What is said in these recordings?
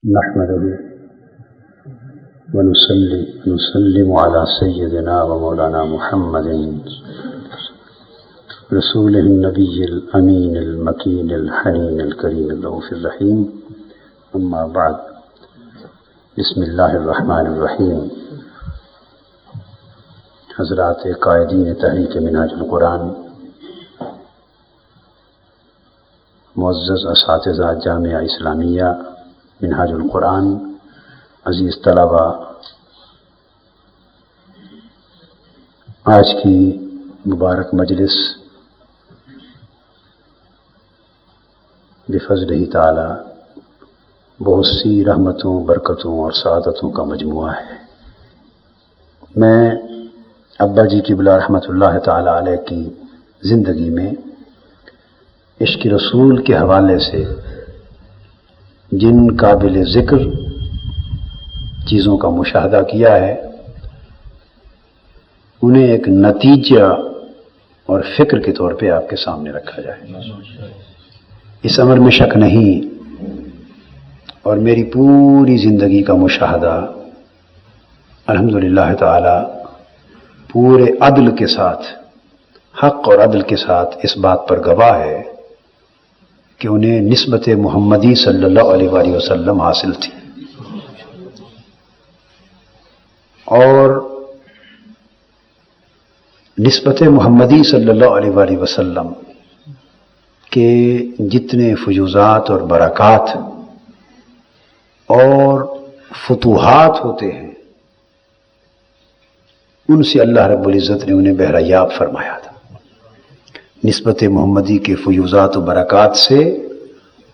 نحمده ونسلم على سيدنا ومولانا محمد رسوله النبي الأمين المكين الحنين الكريم الرؤوف الرحيم. أما بعد، بسم الله الرحمن الرحيم. حضرات قائدین تحریک منہاج القرآن، معزز اساتذہ جامعہ اسلامیہ منہاج القرآن، عزیز طلبہ، آج کی مبارک مجلس بفضلہ تعالی بہت سی رحمتوں، برکتوں اور سعادتوں کا مجموعہ ہے. میں ابا جی قبلہ رحمۃ اللہ تعالی علیہ کی زندگی میں عشق رسول کے حوالے سے جن قابل ذکر چیزوں کا مشاہدہ کیا ہے، انہیں ایک نتیجہ اور فکر کے طور پہ آپ کے سامنے رکھا جائے. اس امر میں شک نہیں، اور میری پوری زندگی کا مشاہدہ الحمدللہ تعالی پورے عدل کے ساتھ، حق اور عدل کے ساتھ اس بات پر گواہ ہے کہ انہیں نسبت محمدی صلی اللہ علیہ وآلہ وسلم حاصل تھی، اور نسبت محمدی صلی اللہ علیہ وآلہ وسلم کے جتنے فیوزات اور برکات اور فتوحات ہوتے ہیں، ان سے اللہ رب العزت نے انہیں بہرہ یاب فرمایا تھا. نسبت محمدی کے فیوزات و برکات سے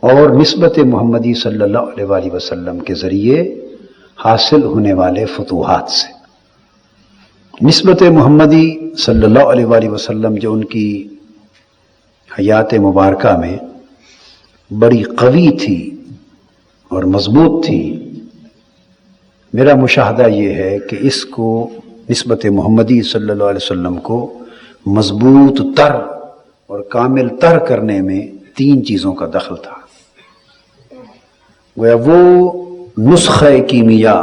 اور نسبت محمدی صلی اللہ علیہ وآلہ وسلم کے ذریعے حاصل ہونے والے فتوحات سے. نسبت محمدی صلی اللہ علیہ وآلہ وسلم جو ان کی حیات مبارکہ میں بڑی قوی تھی اور مضبوط تھی، میرا مشاہدہ یہ ہے کہ اس کو نسبت محمدی صلی اللہ علیہ وسلم کو مضبوط تر اور کامل تر کرنے میں تین چیزوں کا دخل تھا. گویا وہ نسخہ کیمیا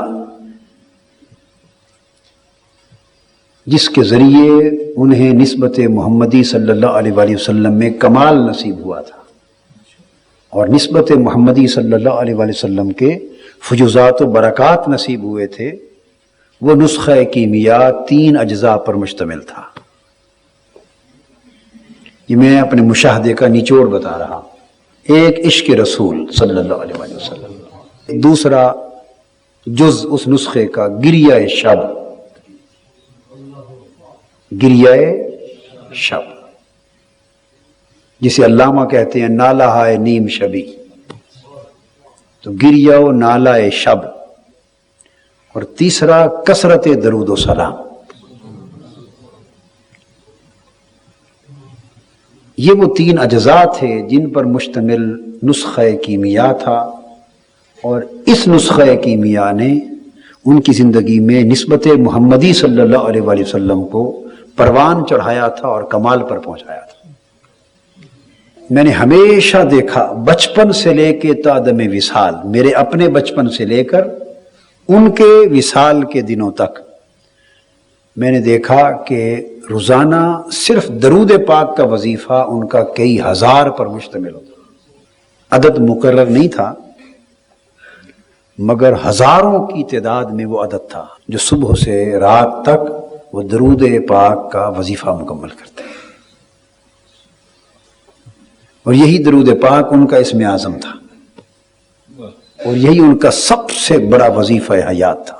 جس کے ذریعے انہیں نسبت محمدی صلی اللہ علیہ وآلہ وسلم میں کمال نصیب ہوا تھا، اور نسبت محمدی صلی اللہ علیہ وآلہ وسلم کے فیوزات و برکات نصیب ہوئے تھے، وہ نسخہ کیمیا تین اجزاء پر مشتمل تھا. یہ میں اپنے مشاہدے کا نچوڑ بتا رہا ہوں. ایک عشق رسول صلی اللہ علیہ وآلہ وسلم، دوسرا جز اس نسخے کا گریہ شب، گریہ شب جسے علامہ کہتے ہیں نالہ ہے نیم شبی، تو گریہ و نالہ شب. اور تیسرا کثرت درود و سلام. یہ وہ تین اجزاء تھے جن پر مشتمل نسخہ کیمیا تھا، اور اس نسخہ کیمیا نے ان کی زندگی میں نسبت محمدی صلی اللہ علیہ وآلہ وسلم کو پروان چڑھایا تھا اور کمال پر پہنچایا تھا. میں نے ہمیشہ دیکھا، بچپن سے لے کے تا دم وصال، میرے اپنے بچپن سے لے کر ان کے وصال کے دنوں تک میں نے دیکھا کہ روزانہ صرف درود پاک کا وظیفہ ان کا کئی ہزار پر مشتمل ہوتا. عدد مقرر نہیں تھا، مگر ہزاروں کی تعداد میں وہ عدد تھا جو صبح سے رات تک وہ درود پاک کا وظیفہ مکمل کرتے ہیں. اور یہی درود پاک ان کا اسم اعظم تھا، اور یہی ان کا سب سے بڑا وظیفہ حیات تھا.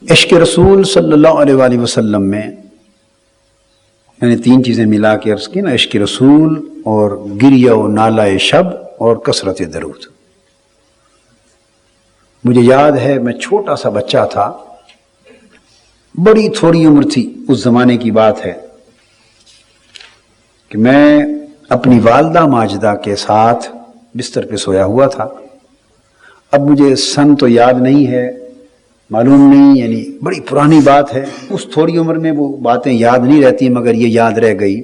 عشق رسول صلی اللہ علیہ وآلہ وسلم میں نے تین چیزیں ملا کے عرض کی نا، عشق رسول اور گریہ و نالہ شب اور کثرت درود. مجھے یاد ہے میں چھوٹا سا بچہ تھا، بڑی تھوڑی عمر تھی، اس زمانے کی بات ہے کہ میں اپنی والدہ ماجدہ کے ساتھ بستر پہ سویا ہوا تھا. اب مجھے سن تو یاد نہیں ہے، معلوم نہیں، یعنی بڑی پرانی بات ہے. اس تھوڑی عمر میں وہ باتیں یاد نہیں رہتی، مگر یہ یاد رہ گئی.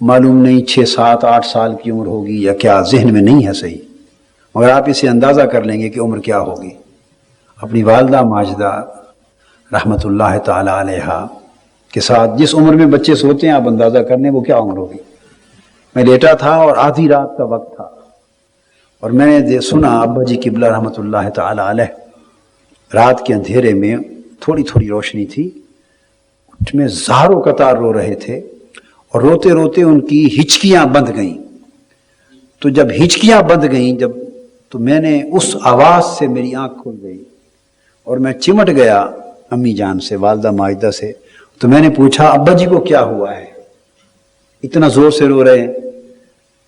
معلوم نہیں 6 7 8 سال کی عمر ہوگی یا کیا، ذہن میں نہیں ہے صحیح. مگر آپ اسے اندازہ کر لیں گے کہ عمر کیا ہوگی۔ اپنی والدہ ماجدہ رحمۃ اللہ تعالی علیہ کے ساتھ جس عمر میں بچے سوتے ہیں آپ اندازہ کر لیں وہ کیا عمر ہوگی۔ میں لیٹا تھا اور آدھی رات کا وقت تھا، اور میں نے سنا ابا جی قبلہ رحمۃ اللہ تعالی علیہ رات کے اندھیرے میں تھوڑی تھوڑی روشنی تھی، اس میں زاروں قطار رو رہے تھے، اور روتے روتے ان کی ہچکیاں بند گئیں۔ تو جب ہچکیاں بند گئیں تو میں نے اس آواز سے میری آنکھ کھل گئی، اور میں چمٹ گیا امی جان سے، والدہ ماجدہ سے۔ تو میں نے پوچھا ابا جی کو کیا ہوا ہے، اتنا زور سے رو رہے ہیں؟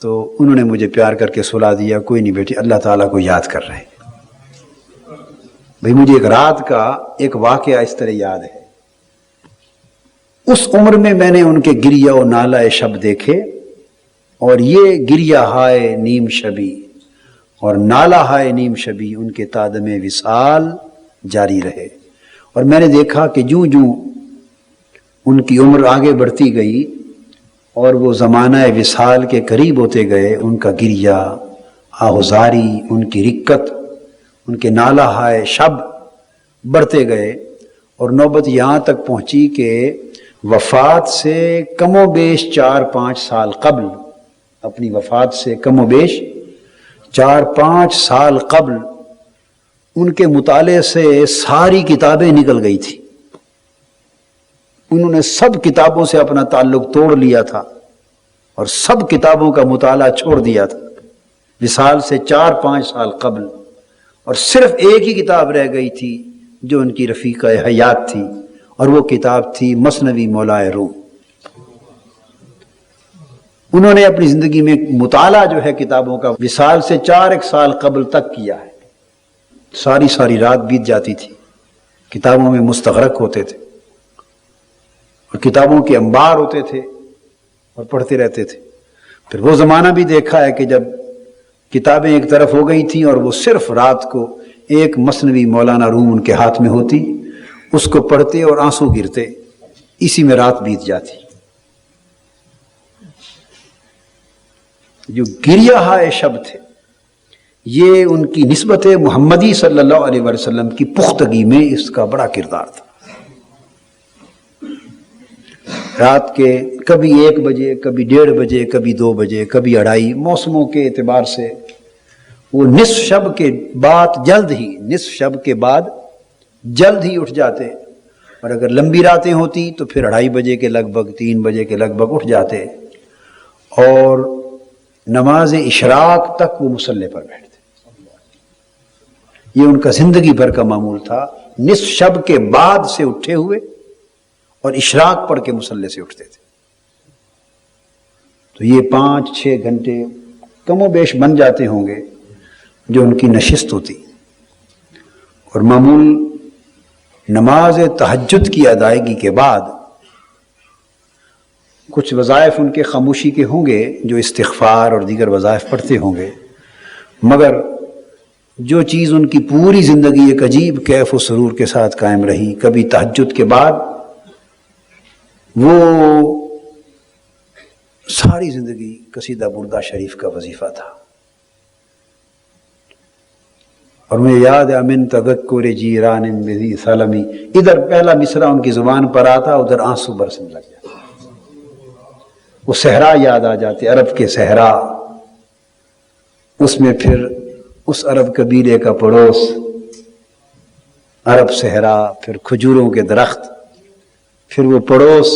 تو انہوں نے مجھے پیار کر کے سلا دیا، کوئی نہیں بیٹی، اللہ تعالیٰ کو یاد کر رہے ہیں۔ بھئی مجھے ایک رات کا ایک واقعہ اس طرح یاد ہے۔ اس عمر میں نے ان کے گریہ و نالہ شب دیکھے، اور یہ گریہ ہائے نیم شبی اور نالہ ہائے نیم شبی ان کے تادم وصال جاری رہے۔ اور میں نے دیکھا کہ جوں جوں ان کی عمر آگے بڑھتی گئی اور وہ زمانہ وصال کے قریب ہوتے گئے، ان کا گریہ، آہوزاری، ان کی رکت، ان کے نالہ ہائے شب بڑھتے گئے، اور نوبت یہاں تک پہنچی کہ وفات سے کم و بیش 4-5 سال قبل، اپنی وفات سے کم و بیش 4-5 سال قبل ان کے مطالعے سے ساری کتابیں نکل گئی تھی۔ انہوں نے سب کتابوں سے اپنا تعلق توڑ لیا تھا اور سب کتابوں کا مطالعہ چھوڑ دیا تھا وصال سے 4-5 سال قبل، اور صرف ایک ہی کتاب رہ گئی تھی جو ان کی رفیقہ حیات تھی، اور وہ کتاب تھی مثنوی مولائے روم۔ انہوں نے اپنی زندگی میں مطالعہ جو ہے کتابوں کا وصال سے 4 سال قبل تک کیا ہے۔ ساری رات بیت جاتی تھی، کتابوں میں مستغرق ہوتے تھے، اور کتابوں کے انبار ہوتے تھے اور پڑھتے رہتے تھے۔ پھر وہ زمانہ بھی دیکھا ہے کہ جب کتابیں ایک طرف ہو گئی تھیں اور وہ صرف رات کو ایک مثنوی مولانا روم ان کے ہاتھ میں ہوتی، اس کو پڑھتے اور آنسو گرتے، اسی میں رات بیت جاتی۔ جو گریہ ہائے شب تھے، یہ ان کی نسبت محمدی صلی اللہ علیہ وسلم کی پختگی میں اس کا بڑا کردار تھا۔ رات کے کبھی 1 بجے، کبھی 1:30 بجے، کبھی 2 بجے، کبھی 2:30، موسموں کے اعتبار سے وہ نصف شب کے بعد جلد ہی اٹھ جاتے، اور اگر لمبی راتیں ہوتی تو پھر 2:30 بجے کے لگ بھگ، 3 بجے کے لگ بھگ اٹھ جاتے، اور نماز اشراق تک وہ مصلی پر بیٹھتے۔ یہ ان کا زندگی بھر کا معمول تھا، نصف شب کے بعد سے اٹھے ہوئے اور اشراق پڑھ کے مصلی سے اٹھتے تھے۔ تو یہ 5-6 گھنٹے کم و بیش بن جاتے ہوں گے جو ان کی نشست ہوتی، اور معمول نماز تہجد کی ادائیگی کے بعد کچھ وظائف ان کے خاموشی کے ہوں گے، جو استغفار اور دیگر وظائف پڑھتے ہوں گے، مگر جو چیز ان کی پوری زندگی ایک عجیب کیف و سرور کے ساتھ قائم رہی، کبھی تہجد کے بعد وہ ساری زندگی قصیدہ بردہ شریف کا وظیفہ تھا۔ اور مجھے یاد ہے امن تذکر جیران بذی سلمی، ادھر پہلا مصرع ان کی زبان پر آتا، ادھر آنسو برسنے لگ جاتا، وہ صحرا یاد آ جاتے، عرب کے صحرا، اس میں پھر اس عرب قبیلے کا پڑوس، عرب صحرا، پھر کھجوروں کے درخت، پھر وہ پڑوس،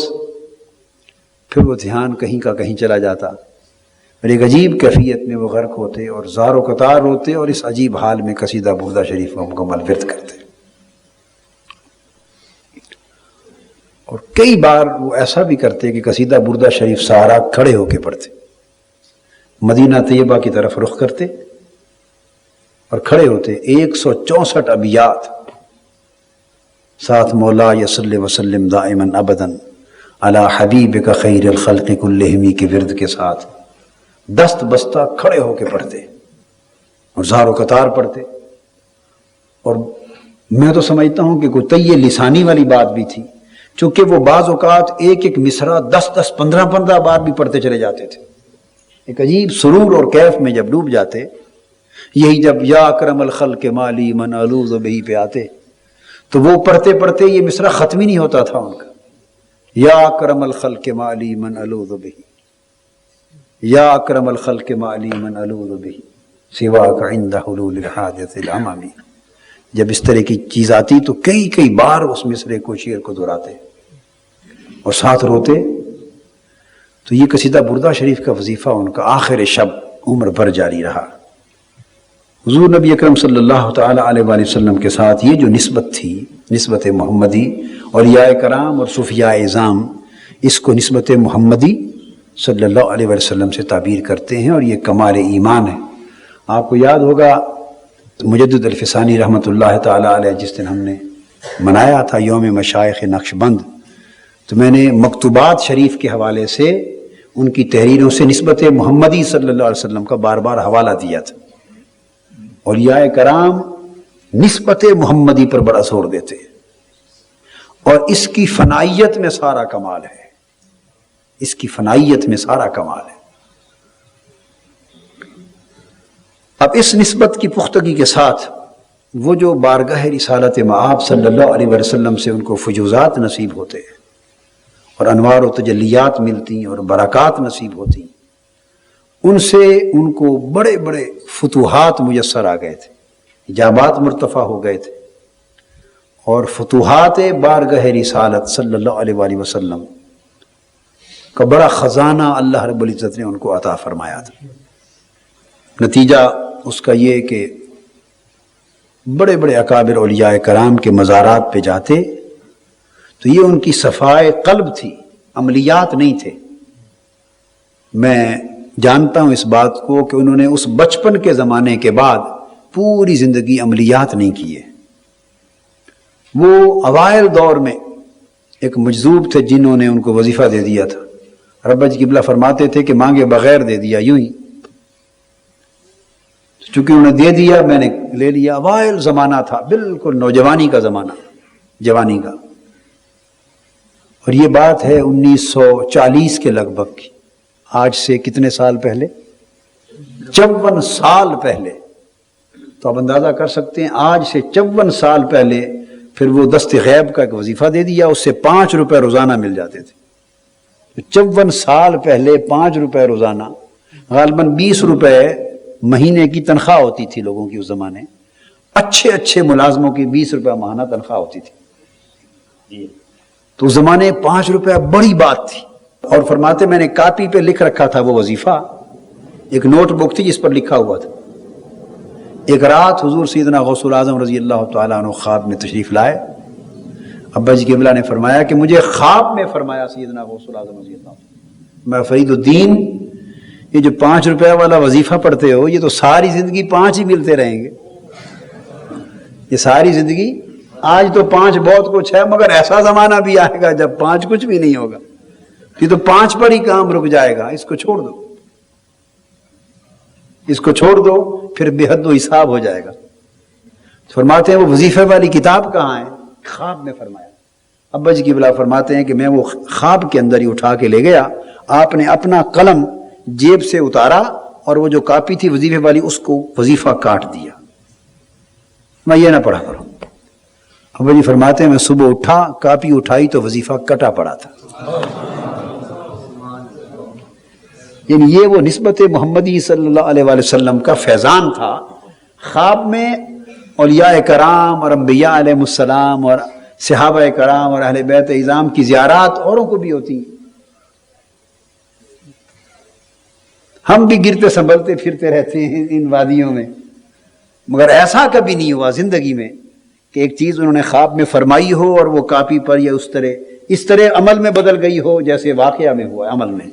پھر وہ دھیان کہیں کا کہیں چلا جاتا، اور ایک عجیب کیفیت میں وہ غرق ہوتے اور زار و قطار ہوتے، اور اس عجیب حال میں قصیدہ بردہ شریف کو مکمل ورد کرتے۔ اور کئی بار وہ ایسا بھی کرتے کہ قصیدہ بردہ شریف سارا کھڑے ہو کے پڑھتے، مدینہ طیبہ کی طرف رخ کرتے اور کھڑے ہوتے، 164 ابیات، ساتھ مولا یصلی وسلم دائما ابدا علی حبیبک خیر الخلق کلہم کے ورد کے ساتھ دست بستہ کھڑے ہو کے پڑھتے اور زار و قطار پڑھتے۔ اور میں تو سمجھتا ہوں کہ کوئی طی لسانی والی بات بھی تھی، چونکہ وہ بعض اوقات ایک مصرع 10-10، 15-15 بار بھی پڑھتے چلے جاتے تھے۔ ایک عجیب سرور اور کیف میں جب ڈوب جاتے یہی جب یا اکرم الخلق مالی من الوذ بہی پہ آتے تو وہ پڑھتے پڑھتے یہ مصرع ختم ہی نہیں ہوتا تھا ان کا، یا اکرم الخلق مالی من الوذ بہی، یا اکرم الخلق مالی من الوذ بہی سواک عند حلول الحادث العممی۔ جب اس طرح کی چیز آتی تو کئی بار اس مصرع کو، شعر کو دہراتے اور ساتھ روتے۔ تو یہ قصیدہ بردہ شریف کا وظیفہ ان کا آخر شب عمر بھر جاری رہا۔ حضور نبی اکرم صلی اللہ تعالی علیہ وآلہ وسلم کے ساتھ یہ جو نسبت تھی، نسبت محمدی، اولیاء کرام اور صوفیاء اعظام اس کو نسبت محمدی صلی اللہ علیہ وآلہ وسلم سے تعبیر کرتے ہیں، اور یہ کمال ایمان ہے۔ آپ کو یاد ہوگا مجدد الفسانی رحمۃ اللہ تعالی علیہ جس دن ہم نے منایا تھا یوم مشائخ نقش بند، تو میں نے مکتوبات شریف کے حوالے سے ان کی تحریروں سے نسبت محمدی صلی اللہ علیہ وسلم کا بار بار حوالہ دیا تھا۔ اولیاء کرام نسبت محمدی پر بڑا زور دیتے اور اس کی فنائیت میں سارا کمال ہے، اس کی فنائیت میں سارا کمال ہے۔ اب اس نسبت کی پختگی کے ساتھ وہ جو بارگاہ رسالت مآب صلی اللہ علیہ وسلم سے ان کو فیوزات نصیب ہوتے ہیں اور انوار و تجلیات ملتی اور برکات نصیب ہوتی، ان سے ان کو بڑے بڑے فتوحات میسر آ گئے تھے، اجابات مرتفع ہو گئے تھے، اور فتوحات بارگاہ رسالت صلی اللہ علیہ وآلہ وسلم کا بڑا خزانہ اللہ رب العزت نے ان کو عطا فرمایا تھا۔ نتیجہ اس کا یہ کہ بڑے بڑے اکابر اولیاء کرام کے مزارات پہ جاتے تو یہ ان کی صفائے قلب تھی، عملیات نہیں تھے۔ میں جانتا ہوں اس بات کو کہ انہوں نے اس بچپن کے زمانے کے بعد پوری زندگی عملیات نہیں کیے۔ وہ اوائل دور میں ایک مجذوب تھے جنہوں نے ان کو وظیفہ دے دیا تھا، ربا جی قبلہ فرماتے تھے کہ مانگے بغیر دے دیا، یوں ہی چونکہ انہوں نے دے دیا میں نے لے لیا۔ اوائل زمانہ تھا، بالکل نوجوانی کا زمانہ، جوانی کا، اور یہ بات ہے 1940 کے لگ بھگ کی، آج سے کتنے سال پہلے؟ 54 سال پہلے۔ تو آپ اندازہ کر سکتے ہیں آج سے 54 سال پہلے پھر وہ دست غیب کا ایک وظیفہ دے دیا، اس سے 5 روپے روزانہ مل جاتے تھے۔ 54 سال پہلے 5 روپے روزانہ، غالباً 20 روپے مہینے کی تنخواہ ہوتی تھی لوگوں کی اس زمانے، اچھے ملازموں کی 20 روپے ماہانہ تنخواہ ہوتی تھی۔ تو اس زمانے 5 روپے بڑی بات تھی، اور فرماتے میں نے کاپی پہ لکھ رکھا تھا وہ وظیفہ، ایک نوٹ بک تھی جس پر لکھا ہوا تھا۔ ایک رات حضور سیدنا غوث الاعظم رضی اللہ تعالیٰ عنہ خواب میں تشریف لائے۔ ابا جی قبلہ نے فرمایا کہ مجھے خواب میں فرمایا سیدنا غوث الاعظم رضی اللہ عنہ، میں فرید الدین یہ جو 5 روپے والا وظیفہ پڑھتے ہو یہ تو ساری زندگی 5 ہی ملتے رہیں گے، یہ ساری زندگی، آج تو 5 بہت کچھ ہے مگر ایسا زمانہ بھی آئے گا جب 5 کچھ بھی نہیں ہوگا، یہ تو 5 پر ہی کام رک جائے گا، اس کو چھوڑ دو، اس کو چھوڑ دو، پھر بے حد و حساب ہو جائے گا۔ فرماتے ہیں وہ وظیفے والی کتاب کہاں ہے؟ خواب میں فرمایا۔ ابا جی کی بلا فرماتے ہیں کہ میں وہ خواب کے اندر ہی اٹھا کے لے گیا، آپ نے اپنا قلم جیب سے اتارا اور وہ جو کاپی تھی وظیفے والی اس کو وظیفہ کاٹ دیا، میں یہ نہ پڑھا کروں۔ ابا جی فرماتے ہیں میں صبح اٹھا، کاپی اٹھائی تو وظیفہ کٹا پڑا تھا۔ یعنی یہ وہ نسبت محمدی صلی اللہ علیہ وآلہ وسلم کا فیضان تھا۔ خواب میں اولیاء کرام اور انبیاء علیہ السلام اور صحابہ کرام اور اہل بیت اعظام کی زیارات اوروں کو بھی ہوتی ہیں، ہم بھی گرتے سنبھلتے پھرتے رہتے ہیں ان وادیوں میں، مگر ایسا کبھی نہیں ہوا زندگی میں کہ ایک چیز انہوں نے خواب میں فرمائی ہو اور وہ کاپی پر یا اس طرح عمل میں بدل گئی ہو جیسے واقعہ میں ہوا عمل میں۔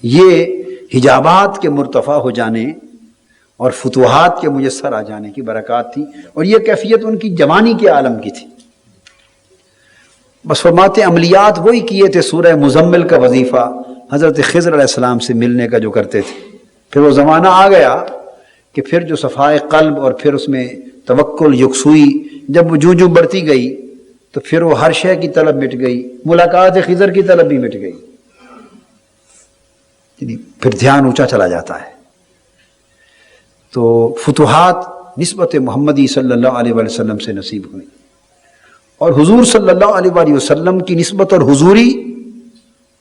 یہ حجابات کے مرتفع ہو جانے اور فتوحات کے میسر آ جانے کی برکات تھی، اور یہ کیفیت ان کی جوانی کے عالم کی تھی۔ بس فرماتے عملیات وہی کیے تھے، سورہ مزمل کا وظیفہ حضرت خضر علیہ السلام سے ملنے کا جو کرتے تھے۔ پھر وہ زمانہ آ گیا کہ پھر جو صفائے قلب اور پھر اس میں توکل، یکسوئی جب وہ جو بڑھتی گئی تو پھر وہ ہر شے کی طلب مٹ گئی، ملاقات خضر کی طلب بھی مٹ گئی، پھر دھیان اونچا چلا جاتا ہے۔ تو فتوحات نسبت محمدی صلی اللہ علیہ وآلہ وسلم سے نصیب ہوئی، اور حضور صلی اللہ علیہ وآلہ وسلم کی نسبت اور حضوری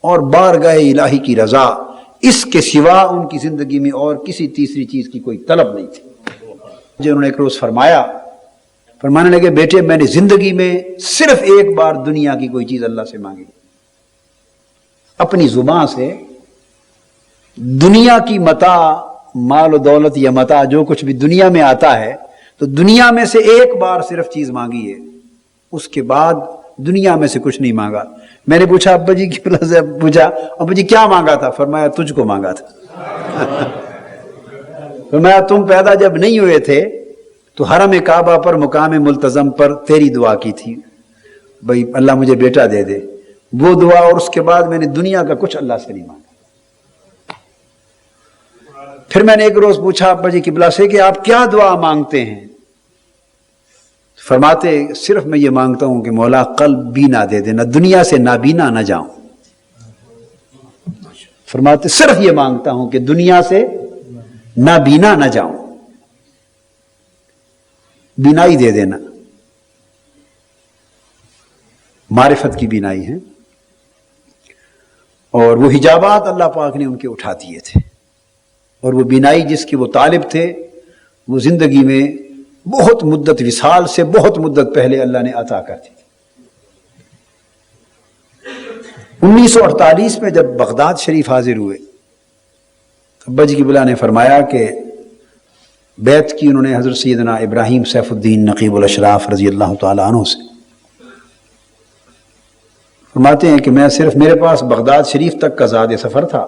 اور بارگاہ الہی کی رضا، اس کے سوا ان کی زندگی میں اور کسی تیسری چیز کی کوئی طلب نہیں تھی۔ انہوں نے ایک روز فرمانے لگے بیٹے میں نے زندگی میں صرف ایک بار دنیا کی کوئی چیز اللہ سے مانگی، اپنی زبان سے دنیا کی متاع، مال و دولت یا متاع جو کچھ بھی دنیا میں آتا ہے، تو دنیا میں سے ایک بار صرف چیز مانگی ہے، اس کے بعد دنیا میں سے کچھ نہیں مانگا۔ میں نے پوچھا ابا جی ابا جی کیا مانگا تھا؟ فرمایا تجھ کو مانگا تھا۔ فرمایا تم پیدا جب نہیں ہوئے تھے تو حرم کعبہ پر مقام ملتزم پر تیری دعا کی تھی، بھئی اللہ مجھے بیٹا دے دے، وہ دعا، اور اس کے بعد میں نے دنیا کا کچھ اللہ سے نہیں مانگا۔ پھر میں نے ایک روز پوچھا ابا جی قبلہ سے کہ آپ کیا دعا مانگتے ہیں؟ فرماتے صرف میں یہ مانگتا ہوں کہ مولا قلب بینا دے دے، نہ دنیا سے نابینا نہ جاؤں۔ فرماتے صرف یہ مانگتا ہوں کہ دنیا سے نابینا نہ جاؤں، بینائی دے دینا، معرفت کی بینائی ہے، اور وہ حجابات اللہ پاک نے ان کے اٹھا دیے تھے، اور وہ بینائی جس کے وہ طالب تھے وہ زندگی میں بہت مدت، وصال سے بہت مدت پہلے اللہ نے عطا کر دی تھی۔ 1948 میں جب بغداد شریف حاضر ہوئے، ابا جی قبلہ نے فرمایا کہ بیعت کی انہوں نے حضرت سیدنا ابراہیم سیف الدین نقیب الاشراف رضی اللہ تعالی عنہ سے۔ فرماتے ہیں کہ میں صرف، میرے پاس بغداد شریف تک کا زاد سفر تھا،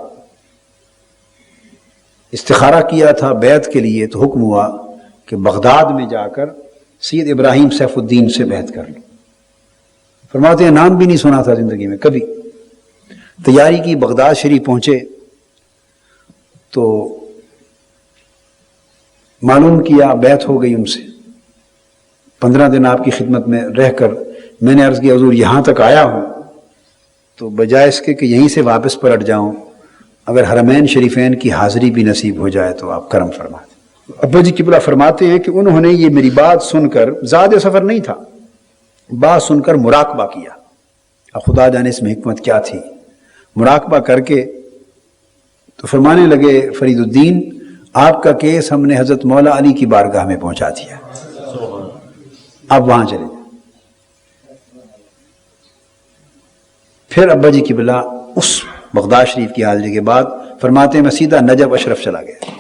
استخارہ کیا تھا بیعت کے لیے، تو حکم ہوا کہ بغداد میں جا کر سید ابراہیم سیف الدین سے بیعت کر لو۔ فرماتے ہیں نام بھی نہیں سنا تھا زندگی میں کبھی، تیاری کی، بغداد شریف پہنچے تو معلوم کیا بیعت ہو گئی ان سے۔ 15 دن آپ کی خدمت میں رہ کر میں نے عرض کیا حضور یہاں تک آیا ہوں تو بجائے اس کے کہ یہیں سے واپس پلٹ جاؤں، اگر حرمین شریفین کی حاضری بھی نصیب ہو جائے تو آپ کرم فرما دیں۔ ابا جی قبلہ فرماتے ہیں کہ انہوں نے یہ میری بات سن کر، زاد سفر نہیں تھا، بات سن کر مراقبہ کیا، اب خدا جانے اس میں حکمت کیا تھی، مراقبہ کر کے تو فرمانے لگے فرید الدین آپ کا کیس ہم نے حضرت مولا علی کی بارگاہ میں پہنچا دیا، آپ وہاں چلے جائیں۔ پھر ابا جی قبلہ اس بغداد شریف کی حاضری کے بعد فرماتے ہیں میں سیدھا نجف اشرف چلا گیا،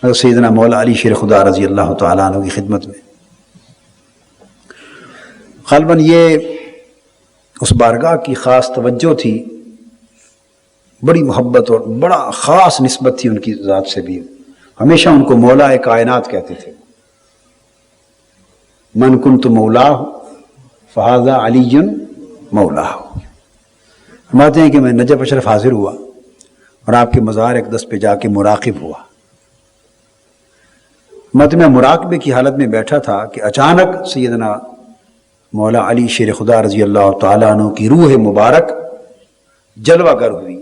حضرت سیدنا مولا علی شیر خدا رضی اللہ تعالیٰ عنہ کی خدمت میں۔ غالباً یہ اس بارگاہ کی خاص توجہ تھی، بڑی محبت اور بڑا خاص نسبت تھی ان کی ذات سے بھی، ہمیشہ ان کو مولا کائنات کہتے تھے۔ من کنت مولاہ فہذا علی مولاہ۔ فرماتے ہیں کہ میں نجف اشرف حاضر ہوا اور آپ کے مزار اقدس پہ جا کے مراقب ہوا۔ میں مراقبے کی حالت میں بیٹھا تھا کہ اچانک سیدنا مولا علی شیر خدا رضی اللہ تعالیٰ عنہ کی روح مبارک جلوہ گر ہوئی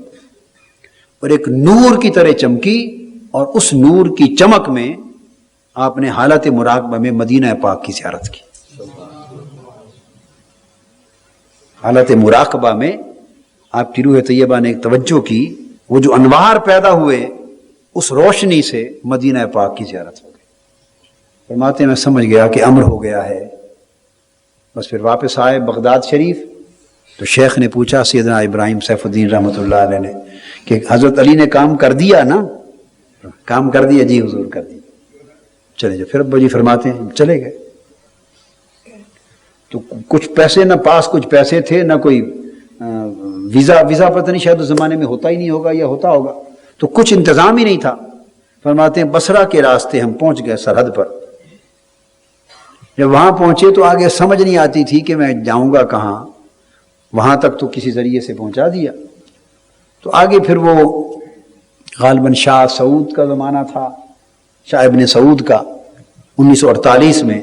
اور ایک نور کی طرح چمکی، اور اس نور کی چمک میں آپ نے حالت مراقبہ میں مدینہ پاک کی زیارت کی۔ حالت مراقبہ میں آپ کی روح طیبہ نے ایک توجہ کی، وہ جو انوار پیدا ہوئے اس روشنی سے مدینہ پاک کی زیارت ہو گئی۔ فرماتے ہیں میں سمجھ گیا کہ امر ہو گیا ہے، بس پھر واپس آئے بغداد شریف تو شیخ نے پوچھا سیدنا ابراہیم سیف الدین رحمۃ اللہ علیہ نے کہ حضرت علی نے کام کر دیا نا؟ کام کر دیا جی حضور کر دیا، چلے جا۔ پھر ابا جی فرماتے ہیں چلے گئے، تو کچھ پیسے نہ پاس، کچھ پیسے تھے نہ کوئی ویزا پتہ نہیں شاید اس زمانے میں ہوتا ہی نہیں ہوگا یا ہوتا ہوگا، تو کچھ انتظام ہی نہیں تھا۔ فرماتے ہیں بصرہ کے راستے ہم پہنچ گئے سرحد پر، جب وہاں پہنچے تو آگے سمجھ نہیں آتی تھی کہ میں جاؤں گا کہاں، وہاں تک تو کسی ذریعے سے پہنچا دیا، تو آگے پھر وہ غالباً شاہ سعود کا زمانہ تھا، شاہ ابن سعود کا 1948 میں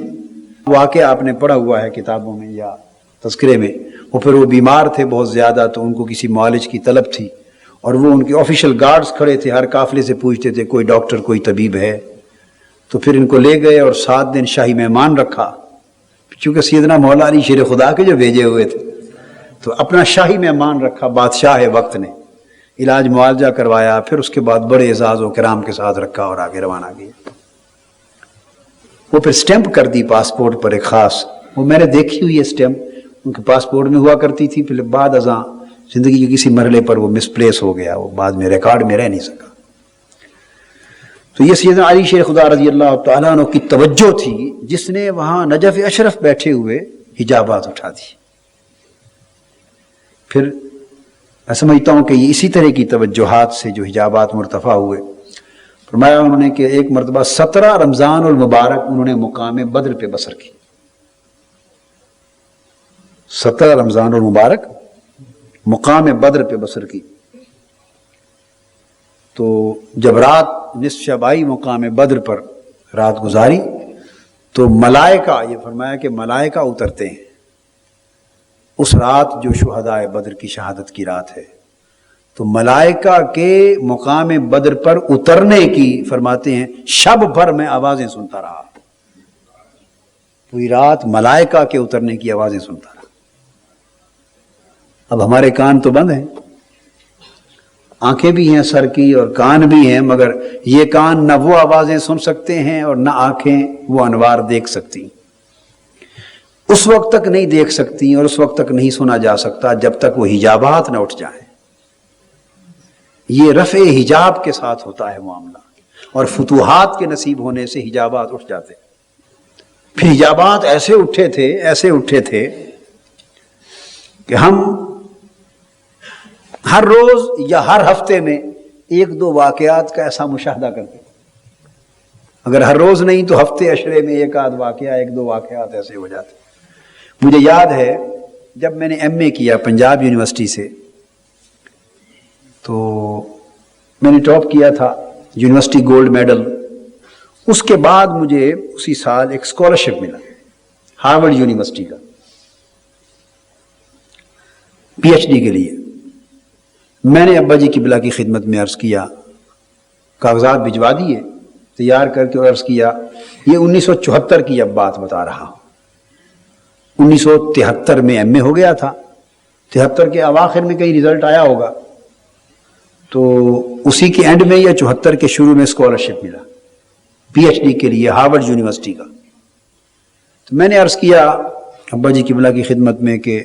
واقعہ آپ نے پڑھا ہوا ہے کتابوں میں یا تذکرے میں، وہ پھر وہ بیمار تھے بہت زیادہ، تو ان کو کسی معالج کی طلب تھی، اور وہ ان کے آفیشیل گارڈز کھڑے تھے، ہر قافلے سے پوچھتے تھے کوئی ڈاکٹر کوئی طبیب ہے. تو پھر ان کو لے گئے اور 7 دن شاہی مہمان رکھا، چونکہ سیدنا مولا علی شیر خدا کے جو بھیجے ہوئے تھے، تو اپنا شاہی مہمان رکھا بادشاہ وقت نے، علاج معالجہ کروایا، پھر اس کے بعد بڑے اعزاز و کرام کے ساتھ رکھا اور آگے روانہ کیا. وہ پھر سٹیمپ کر دی پاسپورٹ پر ایک خاص، وہ میں نے دیکھی ہوئی ہے سٹیمپ، ان کے پاسپورٹ میں ہوا کرتی تھی، پھر بعد ازاں زندگی کے کسی مرحلے پر وہ مس پلیس ہو گیا، وہ بعد میں ریکارڈ میں رہ نہیں سکا. تو یہ سیدنا علی شیر خدا رضی اللہ تعالیٰ عنہ کی توجہ تھی جس نے وہاں نجف اشرف بیٹھے ہوئے حجابات اٹھا دی. پھر میں سمجھتا ہوں کہ یہ اسی طرح کی توجہات سے جو حجابات مرتفع ہوئے. فرمایا انہوں نے کہ ایک مرتبہ 17 رمضان المبارک انہوں نے مقام بدر پہ بسر کی. 17 رمضان المبارک مقام بدر پہ بسر کی. تو جب رات نصف شب آئی مقام بدر پر رات گزاری تو ملائکہ، یہ فرمایا کہ ملائکہ اترتے ہیں اس رات جو شہدائے بدر کی شہادت کی رات ہے. تو ملائکہ کے مقام بدر پر اترنے کی فرماتے ہیں شب بھر میں آوازیں سنتا رہا، پوری رات ملائکہ کے اترنے کی آوازیں سنتا رہا. اب ہمارے کان تو بند ہیں، آنکھیں بھی ہیں سر کی اور کان بھی ہیں، مگر یہ کان نہ وہ آوازیں سن سکتے ہیں اور نہ آنکھیں وہ انوار دیکھ سکتی. اس وقت تک نہیں دیکھ سکتی اور اس وقت تک نہیں سنا جا سکتا جب تک وہ حجابات نہ اٹھ جائیں. یہ رفع حجاب کے ساتھ ہوتا ہے معاملہ، اور فتوحات کے نصیب ہونے سے حجابات اٹھ جاتے. پھر حجابات ایسے اٹھے تھے کہ ہم ہر روز یا ہر ہفتے میں 1-2 واقعات کا ایسا مشاہدہ کرتے. اگر ہر روز نہیں تو ہفتے اشرے میں 1-8 واقعہ، 1-2 واقعات ایسے ہو جاتے. مجھے یاد ہے جب میں نے ایم اے کیا پنجاب یونیورسٹی سے، تو میں نے ٹاپ کیا تھا، یونیورسٹی گولڈ میڈل. اس کے بعد مجھے اسی سال ایک اسکالرشپ ملا ہارورڈ یونیورسٹی کا پی ایچ ڈی کے لیے. میں نے ابا جی قبلہ کی خدمت میں عرض کیا، کاغذات بھجوا دیے تیار کر کے، اور عرض کیا یہ 1974 کی اب بات بتا رہا ہوں. 1973 میں ایم اے ہو گیا تھا، 73 کے اواخر میں کہیں رزلٹ آیا ہوگا، تو اسی کے اینڈ میں یا 74 کے شروع میں اسکالرشپ ملا پی ایچ ڈی کے لیے ہارورڈ یونیورسٹی کا. تو میں نے عرض کیا ابا جی قبلہ کی خدمت میں کہ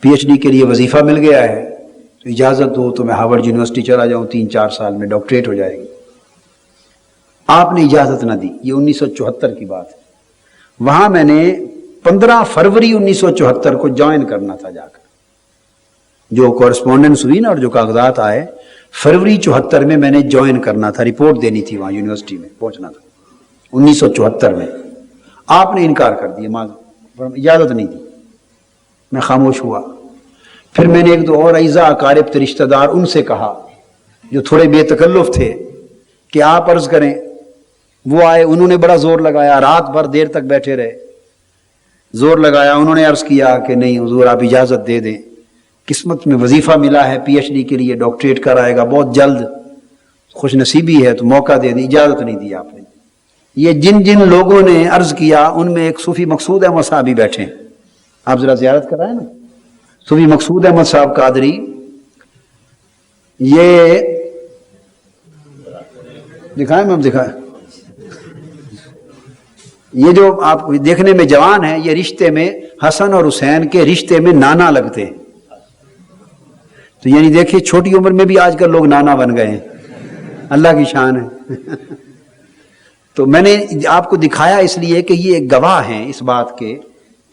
پی ایچ ڈی کے لیے وظیفہ مل گیا ہے، تو اجازت ہو تو میں ہارورڈ یونیورسٹی چلا جاؤں، 3-4 سال میں ڈاکٹریٹ ہو جائے گی. آپ نے اجازت نہ دی. یہ 1974 کی بات ہے. وہاں میں نے 15 فروری 1974 کو جوائن کرنا تھا جا کر. جو کورسپونڈنس ہوئی نا اور جو کاغذات آئے، فروری 74 میں نے جوائن کرنا تھا، رپورٹ دینی تھی وہاں یونیورسٹی میں پہنچنا تھا 1974 میں. آپ نے انکار کر دیا، اجازت نہیں دی. میں خاموش ہوا. پھر میں نے 1-2 اور اعزاء اقارب رشتہ دار ان سے کہا جو تھوڑے بے تکلف تھے کہ آپ عرض کریں. وہ آئے، انہوں نے بڑا زور لگایا، رات بھر دیر تک بیٹھے رہے، زور لگایا. انہوں نے عرض کیا کہ نہیں حضور آپ اجازت دے دیں، قسمت میں وظیفہ ملا ہے پی ایچ ڈی کے لیے، ڈاکٹریٹ کرائے گا بہت جلد، خوش نصیبی ہے تو موقع دے دیں. اجازت نہیں دی آپ نے. یہ جن لوگوں نے عرض کیا ان میں ایک صوفی مقصود احمد صاحب بھی بیٹھے ہیں، آپ ذرا زیارت کرائیں نا. صوفی مقصود احمد صاحب قادری، یہ دکھائیں میں دکھائیں، یہ جو آپ دیکھنے میں جوان ہیں، یہ رشتے میں حسن اور حسین کے رشتے میں نانا لگتے ہیں. تو یعنی دیکھیے چھوٹی عمر میں بھی آج کل لوگ نانا بن گئے ہیں، اللہ کی شان ہے. تو میں نے آپ کو دکھایا اس لیے کہ یہ گواہ ہیں اس بات کے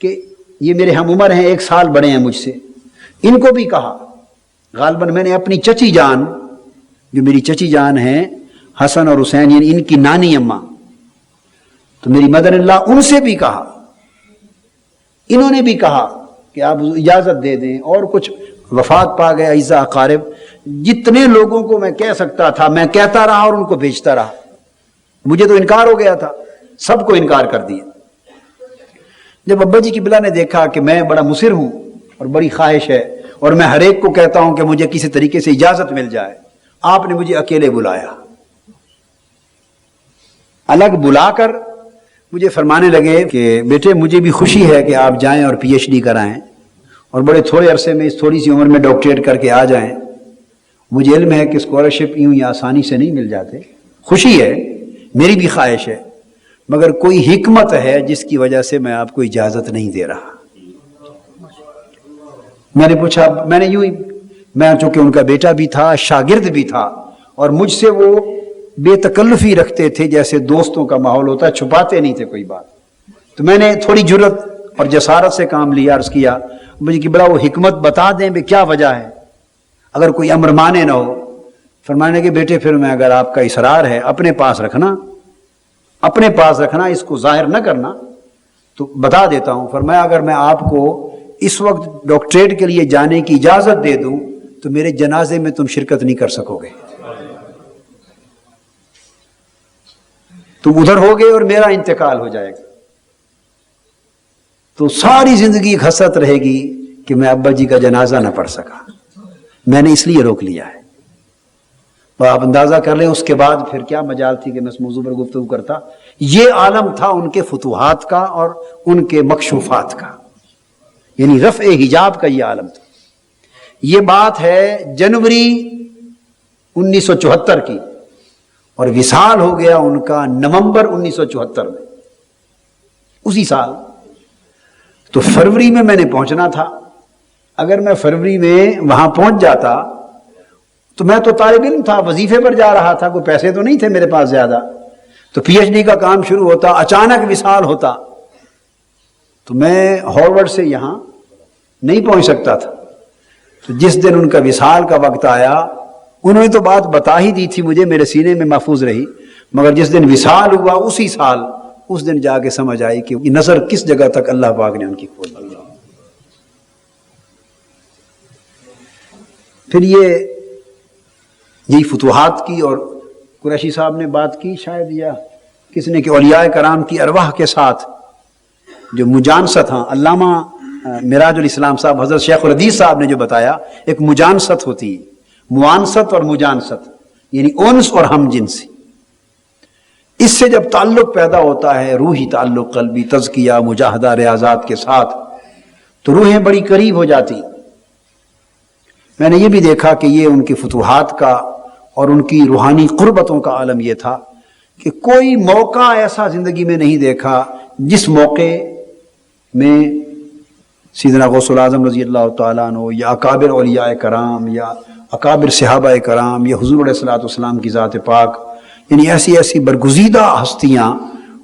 کہ یہ میرے ہم عمر ہیں، 1 سال بڑے ہیں مجھ سے. ان کو بھی کہا، غالباً میں نے اپنی چچی جان، جو میری چچی جان ہیں حسن اور حسین، یعنی ان کی نانی اماں، تو میری مدر اللہ، ان سے بھی کہا. انہوں نے بھی کہا کہ آپ اجازت دے دیں. اور کچھ وفات پا گئے اعزاء اقارب، جتنے لوگوں کو میں کہہ سکتا تھا میں کہتا رہا اور ان کو بھیجتا رہا. مجھے تو انکار ہو گیا تھا، سب کو انکار کر دیا. جب ابا جی قبلہ نے دیکھا کہ میں بڑا مصر ہوں اور بڑی خواہش ہے، اور میں ہر ایک کو کہتا ہوں کہ مجھے کسی طریقے سے اجازت مل جائے. آپ نے مجھے اکیلے بلایا, الگ بلا کر مجھے فرمانے لگے کہ بیٹے مجھے بھی خوشی ہے کہ آپ جائیں اور پی ایچ ڈی کرائیں اور بڑے تھوڑے عرصے میں, اس تھوڑی سی عمر میں ڈاکٹریٹ کر کے آ جائیں. مجھے علم ہے کہ اسکالرشپ یوں یا آسانی سے نہیں مل جاتے. خوشی ہے, میری بھی خواہش ہے, مگر کوئی حکمت ہے جس کی وجہ سے میں آپ کو اجازت نہیں دے رہا. میں نے پوچھا, میں نے یوں ہی, میں چونکہ ان کا بیٹا بھی تھا, شاگرد بھی تھا, اور مجھ سے وہ بے تکلفی رکھتے تھے جیسے دوستوں کا ماحول ہوتا ہے, چھپاتے نہیں تھے کوئی بات. تو میں نے تھوڑی جرت اور جسارت سے کام لیا, عرض کیا مجھے کہ بڑا وہ حکمت بتا دیں بے کیا وجہ ہے, اگر کوئی امر مانے نہ ہو. فرمانے کہ بیٹے پھر میں, اگر آپ کا اصرار ہے اپنے پاس رکھنا, اپنے پاس رکھنا, اس کو ظاہر نہ کرنا, تو بتا دیتا ہوں. فرمایا اگر میں آپ کو اس وقت ڈاکٹریٹ کے لیے جانے کی اجازت دے دوں تو میرے جنازے میں تم شرکت نہیں کر سکو گے, تم ادھر ہوگے اور میرا انتقال ہو جائے گا, تو ساری زندگی حسرت رہے گی کہ میں ابا جی کا جنازہ نہ پڑھ سکا. میں نے اس لیے روک لیا ہے. اور آپ اندازہ کر لیں اس کے بعد پھر کیا مجال تھی کہ میں اس موضوع پر گفتگو کرتا. یہ عالم تھا ان کے فتوحات کا اور ان کے مکشوفات کا, یعنی رفع حجاب کا یہ عالم تھا. یہ بات ہے جنوری 1974 کی, اور وصال ہو گیا ان کا نومبر 1974 میں, اسی سال. تو فروری میں نے پہنچنا تھا. اگر میں فروری میں وہاں پہنچ جاتا تو میں تو طالب علم تھا, وظیفے پر جا رہا تھا, کوئی پیسے تو نہیں تھے میرے پاس زیادہ, تو پی ایچ ڈی کا کام شروع ہوتا, اچانک وصال ہوتا تو میں ہارورڈ سے یہاں نہیں پہنچ سکتا تھا. تو جس دن ان کا وصال کا وقت آیا, انہوں نے تو بات بتا ہی دی تھی مجھے, میرے سینے میں محفوظ رہی, مگر جس دن وصال ہوا اسی سال, اس دن جا کے سمجھ آئی کہ نظر کس جگہ تک اللہ پاک نے ان کی کھول دی. پھر یہی فتوحات کی, اور قریشی صاحب نے بات کی شاید, یا کس نے, کہ اولیاء کرام کی ارواح کے ساتھ جو مجانست ہیں. علامہ معراج الاسلام صاحب, حضرت شیخ الحدیث صاحب نے جو بتایا, ایک مجانست ہوتی ہے, موانست اور مجانست, یعنی انس اور ہم جنسی. اس سے جب تعلق پیدا ہوتا ہے, روحی تعلق, قلبی تزکیہ, مجاہدہ, ریاضات کے ساتھ, تو روحیں بڑی قریب ہو جاتی. میں نے یہ بھی دیکھا کہ یہ ان کی فتوحات کا اور ان کی روحانی قربتوں کا عالم یہ تھا کہ کوئی موقع ایسا زندگی میں نہیں دیکھا جس موقع میں سیدنا غوث العظم رضی اللہ تعالیٰ عنہ, یا اکابر اولیاء کرام, یا اکابر صحابہ کرام, یا حضور علیہ الصلوۃ والسلام کی ذات پاک, یعنی ایسی برگزیدہ ہستیاں,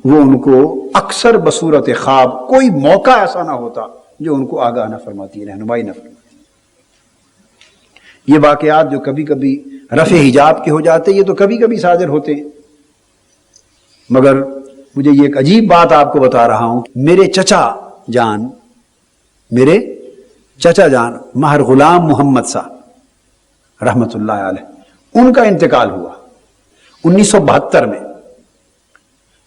وہ ان کو اکثر بصورت خواب, کوئی موقع ایسا نہ ہوتا جو ان کو آگاہ نہ فرماتی, رہنمائی نہ فرماتی. یہ واقعات جو کبھی کبھی رفع حجاب کے ہو جاتے, یہ تو کبھی کبھی صادر ہوتے ہیں. مگر مجھے یہ ایک عجیب بات آپ کو بتا رہا ہوں, میرے چچا جان ماہر غلام محمد صاحب رحمۃ اللہ علیہ, ان کا انتقال ہوا 1972 میں.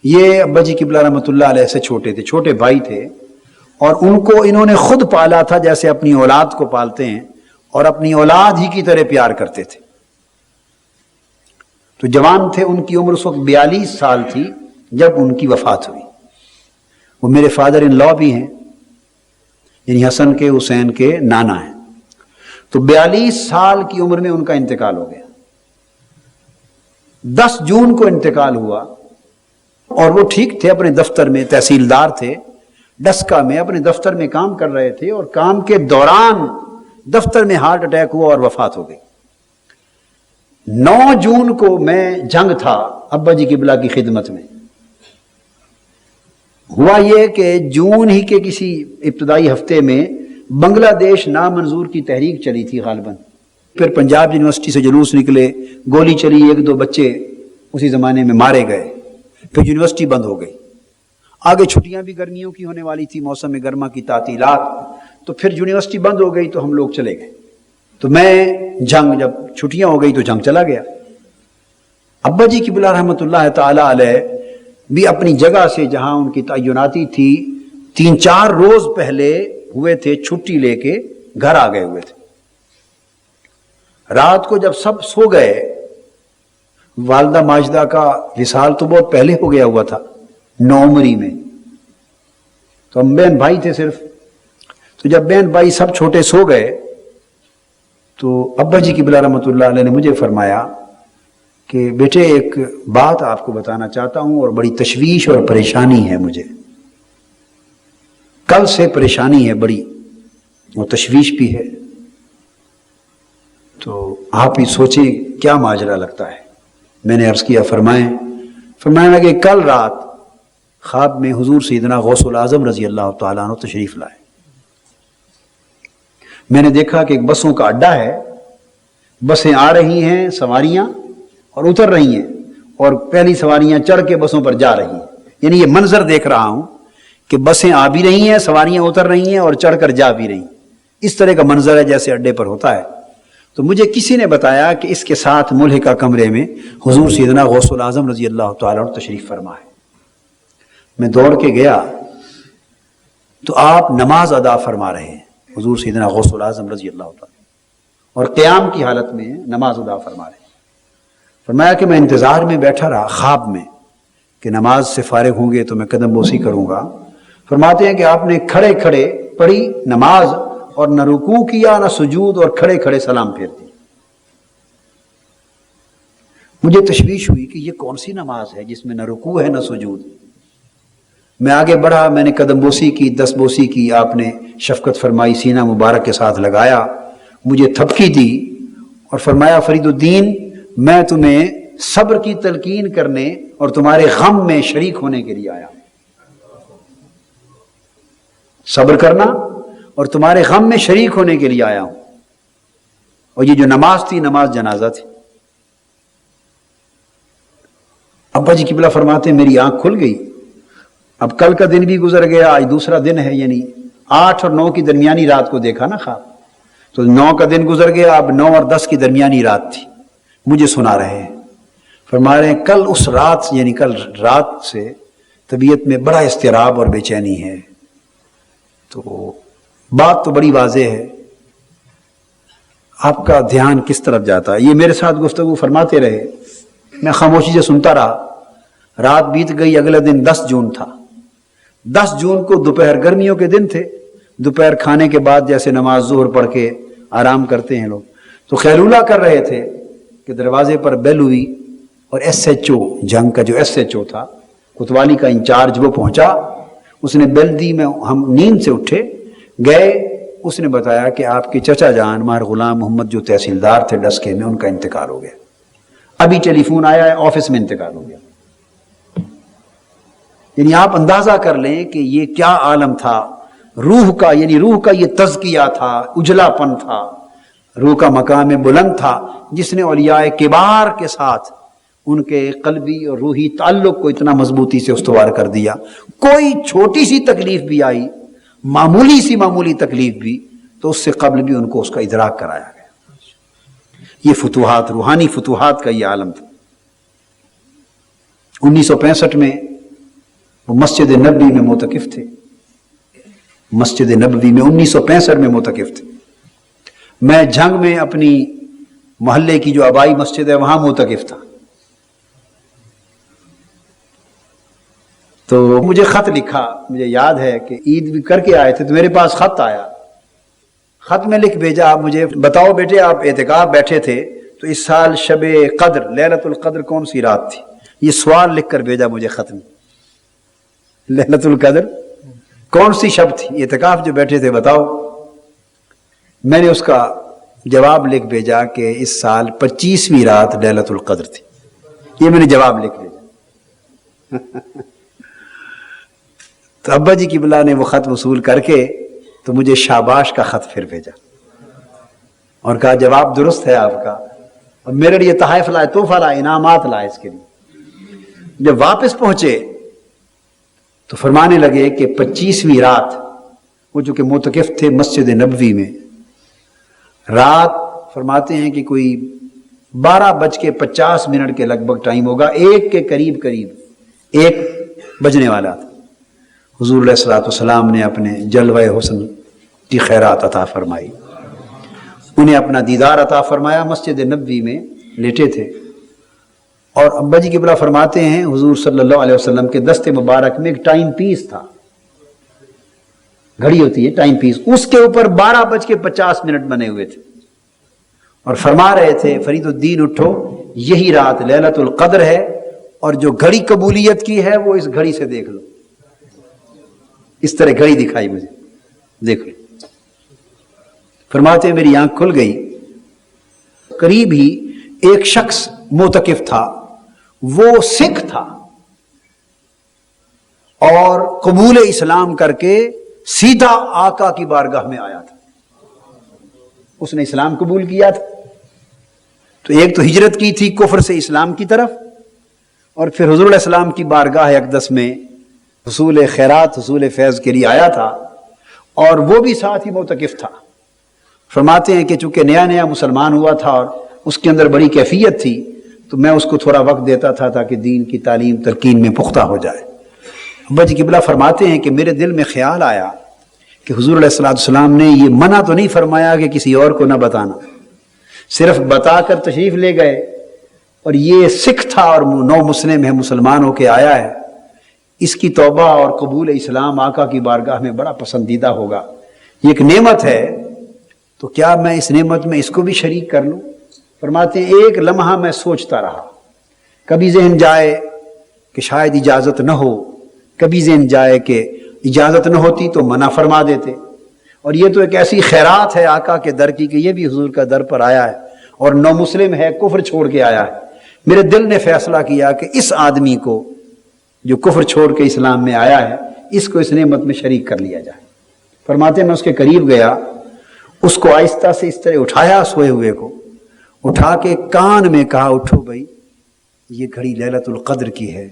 یہ ابا جی قبلہ رحمۃ اللہ علیہ سے چھوٹے تھے, چھوٹے بھائی تھے, اور ان کو انہوں نے خود پالا تھا جیسے اپنی اولاد کو پالتے ہیں, اور اپنی اولاد ہی کی طرح پیار کرتے تھے. تو جوان تھے, ان کی عمر اس وقت 42 سال تھی جب ان کی وفات ہوئی. وہ میرے فادر ان لا بھی ہیں, یعنی حسن کے حسین کے نانا ہیں. تو 42 سال کی عمر میں ان کا انتقال ہو گیا. 10 جون کو انتقال ہوا, اور وہ ٹھیک تھے, اپنے دفتر میں تحصیلدار تھے, ڈسکا میں اپنے دفتر میں کام کر رہے تھے, اور کام کے دوران دفتر میں ہارٹ اٹیک ہوا اور وفات ہو گئی. 9 جون کو میں جنگ تھا ابا جی قبلہ کی خدمت میں. ہوا یہ کہ جون ہی کے کسی ابتدائی ہفتے میں بنگلہ دیش نامنظور کی تحریک چلی تھی غالباً. پھر پنجاب یونیورسٹی سے جلوس نکلے, گولی چلی, 1-2 بچے اسی زمانے میں مارے گئے, پھر یونیورسٹی بند ہو گئی. آگے چھٹیاں بھی گرمیوں کی ہونے والی تھی, موسم گرما کی تعطیلات, تو پھر یونیورسٹی بند ہو گئی, تو ہم لوگ چلے گئے. تو میں جنگ, جب چھٹیاں ہو گئی تو جنگ چلا گیا. ابا جی قبلہ رحمۃ اللہ تعالی علیہ بھی اپنی جگہ سے جہاں ان کی تعیناتی تھی 3-4 روز پہلے ہوئے تھے, چھٹی لے کے گھر آ گئے ہوئے تھے. رات کو جب سب سو گئے، والدہ ماجدہ کا وصال تو بہت پہلے ہو گیا ہوا تھا، نوعمری میں، تو ہم بہن بھائی تھے صرف. تو جب بہن بھائی سب چھوٹے سو گئے تو ابا جی قبلہ رحمۃ اللہ علیہ نے مجھے فرمایا کہ بیٹے ایک بات آپ کو بتانا چاہتا ہوں اور بڑی تشویش اور پریشانی ہے مجھے، کل سے پریشانی ہے بڑی اور تشویش بھی ہے، تو آپ ہی سوچیں کیا ماجرا لگتا ہے. میں نے عرض کیا فرمایا کہ کل رات خواب میں حضور سیدنا غوث العظم رضی اللہ تعالیٰ عنہ تشریف لائے. میں نے دیکھا کہ ایک بسوں کا اڈا ہے، بسیں آ رہی ہیں سواریاں اور اتر رہی ہیں، اور پہلی سواریاں چڑھ کے بسوں پر جا رہی ہیں. یعنی یہ منظر دیکھ رہا ہوں کہ بسیں آ بھی رہی ہیں، سواریاں اتر رہی ہیں اور چڑھ کر جا بھی رہی ہیں. اس طرح کا منظر ہے جیسے اڈے پر ہوتا ہے. تو مجھے کسی نے بتایا کہ اس کے ساتھ ملحقہ کمرے میں حضور سیدنا غوث العظم رضی اللہ تعالیٰ عنہ تشریف فرما ہے. میں دوڑ کے گیا تو آپ نماز ادا فرما رہے ہیں، حضور سیدنا غوث العظم رضی اللہ تعالیٰ، اور قیام کی حالت میں نماز ادا فرما رہے ہیں. فرمایا کہ میں انتظار میں بیٹھا رہا خواب میں کہ نماز سے فارغ ہوں گے تو میں قدم بوسی کروں گا. فرماتے ہیں کہ آپ نے کھڑے کھڑے پڑھی نماز اور نہ رکوع کیا نہ سجود، اور کھڑے کھڑے سلام پھیر دی. مجھے تشویش ہوئی کہ یہ کون سی نماز ہے جس میں نہ رکوع ہے نہ سجود. میں آگے بڑھا، میں نے قدم بوسی کی، 10 بوسی کی، آپ نے شفقت فرمائی، سینہ مبارک کے ساتھ لگایا، مجھے تھپکی دی اور فرمایا فرید الدین میں تمہیں صبر کی تلقین کرنے اور تمہارے غم میں شریک ہونے کے لیے آیا. صبر کرنا اور تمہارے غم میں شریک ہونے کے لیے آیا ہوں. اور یہ جو نماز تھی نماز جنازہ تھی. ابا جی قبلہ فرماتے میری آنکھ کھل گئی. اب کل کا دن بھی گزر گیا، آج دوسرا دن ہے، یعنی 8 اور 9 کی درمیانی رات کو دیکھا نا خواب. تو 9 کا دن گزر گیا، اب 9 اور 10 کی درمیانی رات تھی. مجھے سنا رہے ہیں، فرما رہے ہیں کل اس رات، یعنی کل رات سے طبیعت میں بڑا اضطراب اور بے چینی ہے. تو بات تو بڑی واضح ہے، آپ کا دھیان کس طرف جاتا ہے. یہ میرے ساتھ گفتگو فرماتے رہے، میں خاموشی سے سنتا رہا. رات بیت گئی، اگلے دن 10 جون تھا. 10 جون کو دوپہر، گرمیوں کے دن تھے، دوپہر کھانے کے بعد جیسے نماز ظہر پڑھ کے آرام کرتے ہیں لوگ، تو خیرولہ کر رہے تھے کہ دروازے پر بیل ہوئی اور SHO جنگ کا جو SHO تھا، کوتوالی کا انچارج، وہ پہنچا. اس نے بیل دی، میں ہم نیند سے اٹھے گئے. اس نے بتایا کہ آپ کے چچا جان مار غلام محمد جو تحصیلدار تھے ڈسکے میں، ان کا انتقال ہو گیا. ابھی ٹیلی فون آیا ہے، آفس میں انتقال ہو گیا. یعنی آپ اندازہ کر لیں کہ یہ کیا عالم تھا روح کا، یعنی روح کا یہ تزکیہ تھا، اجلا پن تھا، روح کا مقام بلند تھا، جس نے اولیاء کبار کے ساتھ ان کے قلبی اور روحی تعلق کو اتنا مضبوطی سے استوار کر دیا. کوئی چھوٹی سی تکلیف بھی آئی، معمولی تکلیف بھی، تو اس سے قبل بھی ان کو اس کا ادراک کرایا گیا. یہ فتوحات، روحانی فتوحات کا یہ عالم تھا. 1965 میں وہ مسجد نبوی میں معتکف تھے. مسجد نبوی میں 1965 میں معتکف تھے. میں جھنگ میں اپنی محلے کی جو آبائی مسجد ہے وہاں معتکف تھا. تو مجھے خط لکھا، مجھے یاد ہے کہ عید بھی کر کے آئے تھے تو میرے پاس خط آیا. خط میں لکھ بھیجا، آپ مجھے بتاؤ بیٹے، آپ اعتکاف بیٹھے تھے تو اس سال شب قدر، لیلۃ القدر کون سی رات تھی؟ یہ سوال لکھ کر بھیجا مجھے خط میں. لیلۃ القدر کون سی شب تھی؟ اعتکاف جو بیٹھے تھے بتاؤ. میں نے اس کا جواب لکھ بھیجا کہ اس سال 25ویں رات لیلۃ القدر تھی. یہ میں نے جواب لکھ بھیجا. تو ابا جی قبلہ نے وہ خط وصول کر کے تو مجھے شاباش کا خط پھر بھیجا اور کہا جواب درست ہے آپ کا، اور میرے لیے تحائف لائے، تحفہ لائے، انعامات لائے اس کے لیے. جب واپس پہنچے تو فرمانے لگے کہ 25ویں رات، وہ جو کہ معتکف تھے مسجد نبوی میں، رات فرماتے ہیں کہ کوئی 12:50 کے لگ بھگ ٹائم ہوگا، 1 کے قریب 1 بجنے والا تھا. حضور علیہ الصلوۃ والسلام نے اپنے جلوہ حسن کی خیرات عطا فرمائی. انہیں اپنا دیدار عطا فرمایا، مسجد نبوی میں لیٹے تھے، اور ابا جی قبلہ فرماتے ہیں حضور صلی اللہ علیہ وسلم کے دست مبارک میں ایک ٹائم پیس تھا، گھڑی ہوتی ہے ٹائم پیس، اس کے اوپر 12:50 بنے ہوئے تھے، اور فرما رہے تھے فرید الدین اٹھو، یہی رات لیلۃ القدر ہے، اور جو گھڑی قبولیت کی ہے وہ اس گھڑی سے دیکھ لو۔ اس طرح گھڑی دکھائی مجھے، دیکھ لو۔ فرماتے ہیں میری آنکھ کھل گئی، قریب ہی ایک شخص معتکف تھا، وہ سکھ تھا اور قبول اسلام کر کے سیدھا آقا کی بارگاہ میں آیا تھا، اس نے اسلام قبول کیا تھا۔ تو ایک تو ہجرت کی تھی کفر سے اسلام کی طرف، اور پھر حضور علیہ السلام کی بارگاہ اقدس میں حصول خیرات، حصول فیض کے لیے آیا تھا، اور وہ بھی ساتھ ہی معتکف تھا۔ فرماتے ہیں کہ چونکہ نیا نیا مسلمان ہوا تھا اور اس کے اندر بڑی کیفیت تھی، تو میں اس کو تھوڑا وقت دیتا تھا تاکہ دین کی تعلیم تلقین میں پختہ ہو جائے۔ ابا جی قبلہ فرماتے ہیں کہ میرے دل میں خیال آیا کہ حضور علیہ السلام نے یہ منع تو نہیں فرمایا کہ کسی اور کو نہ بتانا، صرف بتا کر تشریف لے گئے، اور یہ سکھ تھا اور نو مسلم ہے، مسلمان ہو کے آیا ہے، اس کی توبہ اور قبول اسلام آقا کی بارگاہ میں بڑا پسندیدہ ہوگا، یہ ایک نعمت ہے، تو کیا میں اس نعمت میں اس کو بھی شریک کر لوں؟ فرماتے ہیں ایک لمحہ میں سوچتا رہا، کبھی ذہن جائے کہ شاید اجازت نہ ہو، کبھی ذہن جائے کہ اجازت نہ ہوتی تو منع فرما دیتے، اور یہ تو ایک ایسی خیرات ہے آقا کے در کی کہ یہ بھی حضور کا در پر آیا ہے اور نو مسلم ہے، کفر چھوڑ کے آیا ہے۔ میرے دل نے فیصلہ کیا کہ اس آدمی کو جو کفر چھوڑ کے اسلام میں آیا ہے، اس کو اس نعمت میں شریک کر لیا جائے۔ فرماتے ہیں میں اس کے قریب گیا، اس کو آہستہ سے اس طرح اٹھایا، سوئے ہوئے کو اٹھا کے کان میں کہا اٹھو بھائی، یہ گھڑی لیلۃ القدر کی ہے۔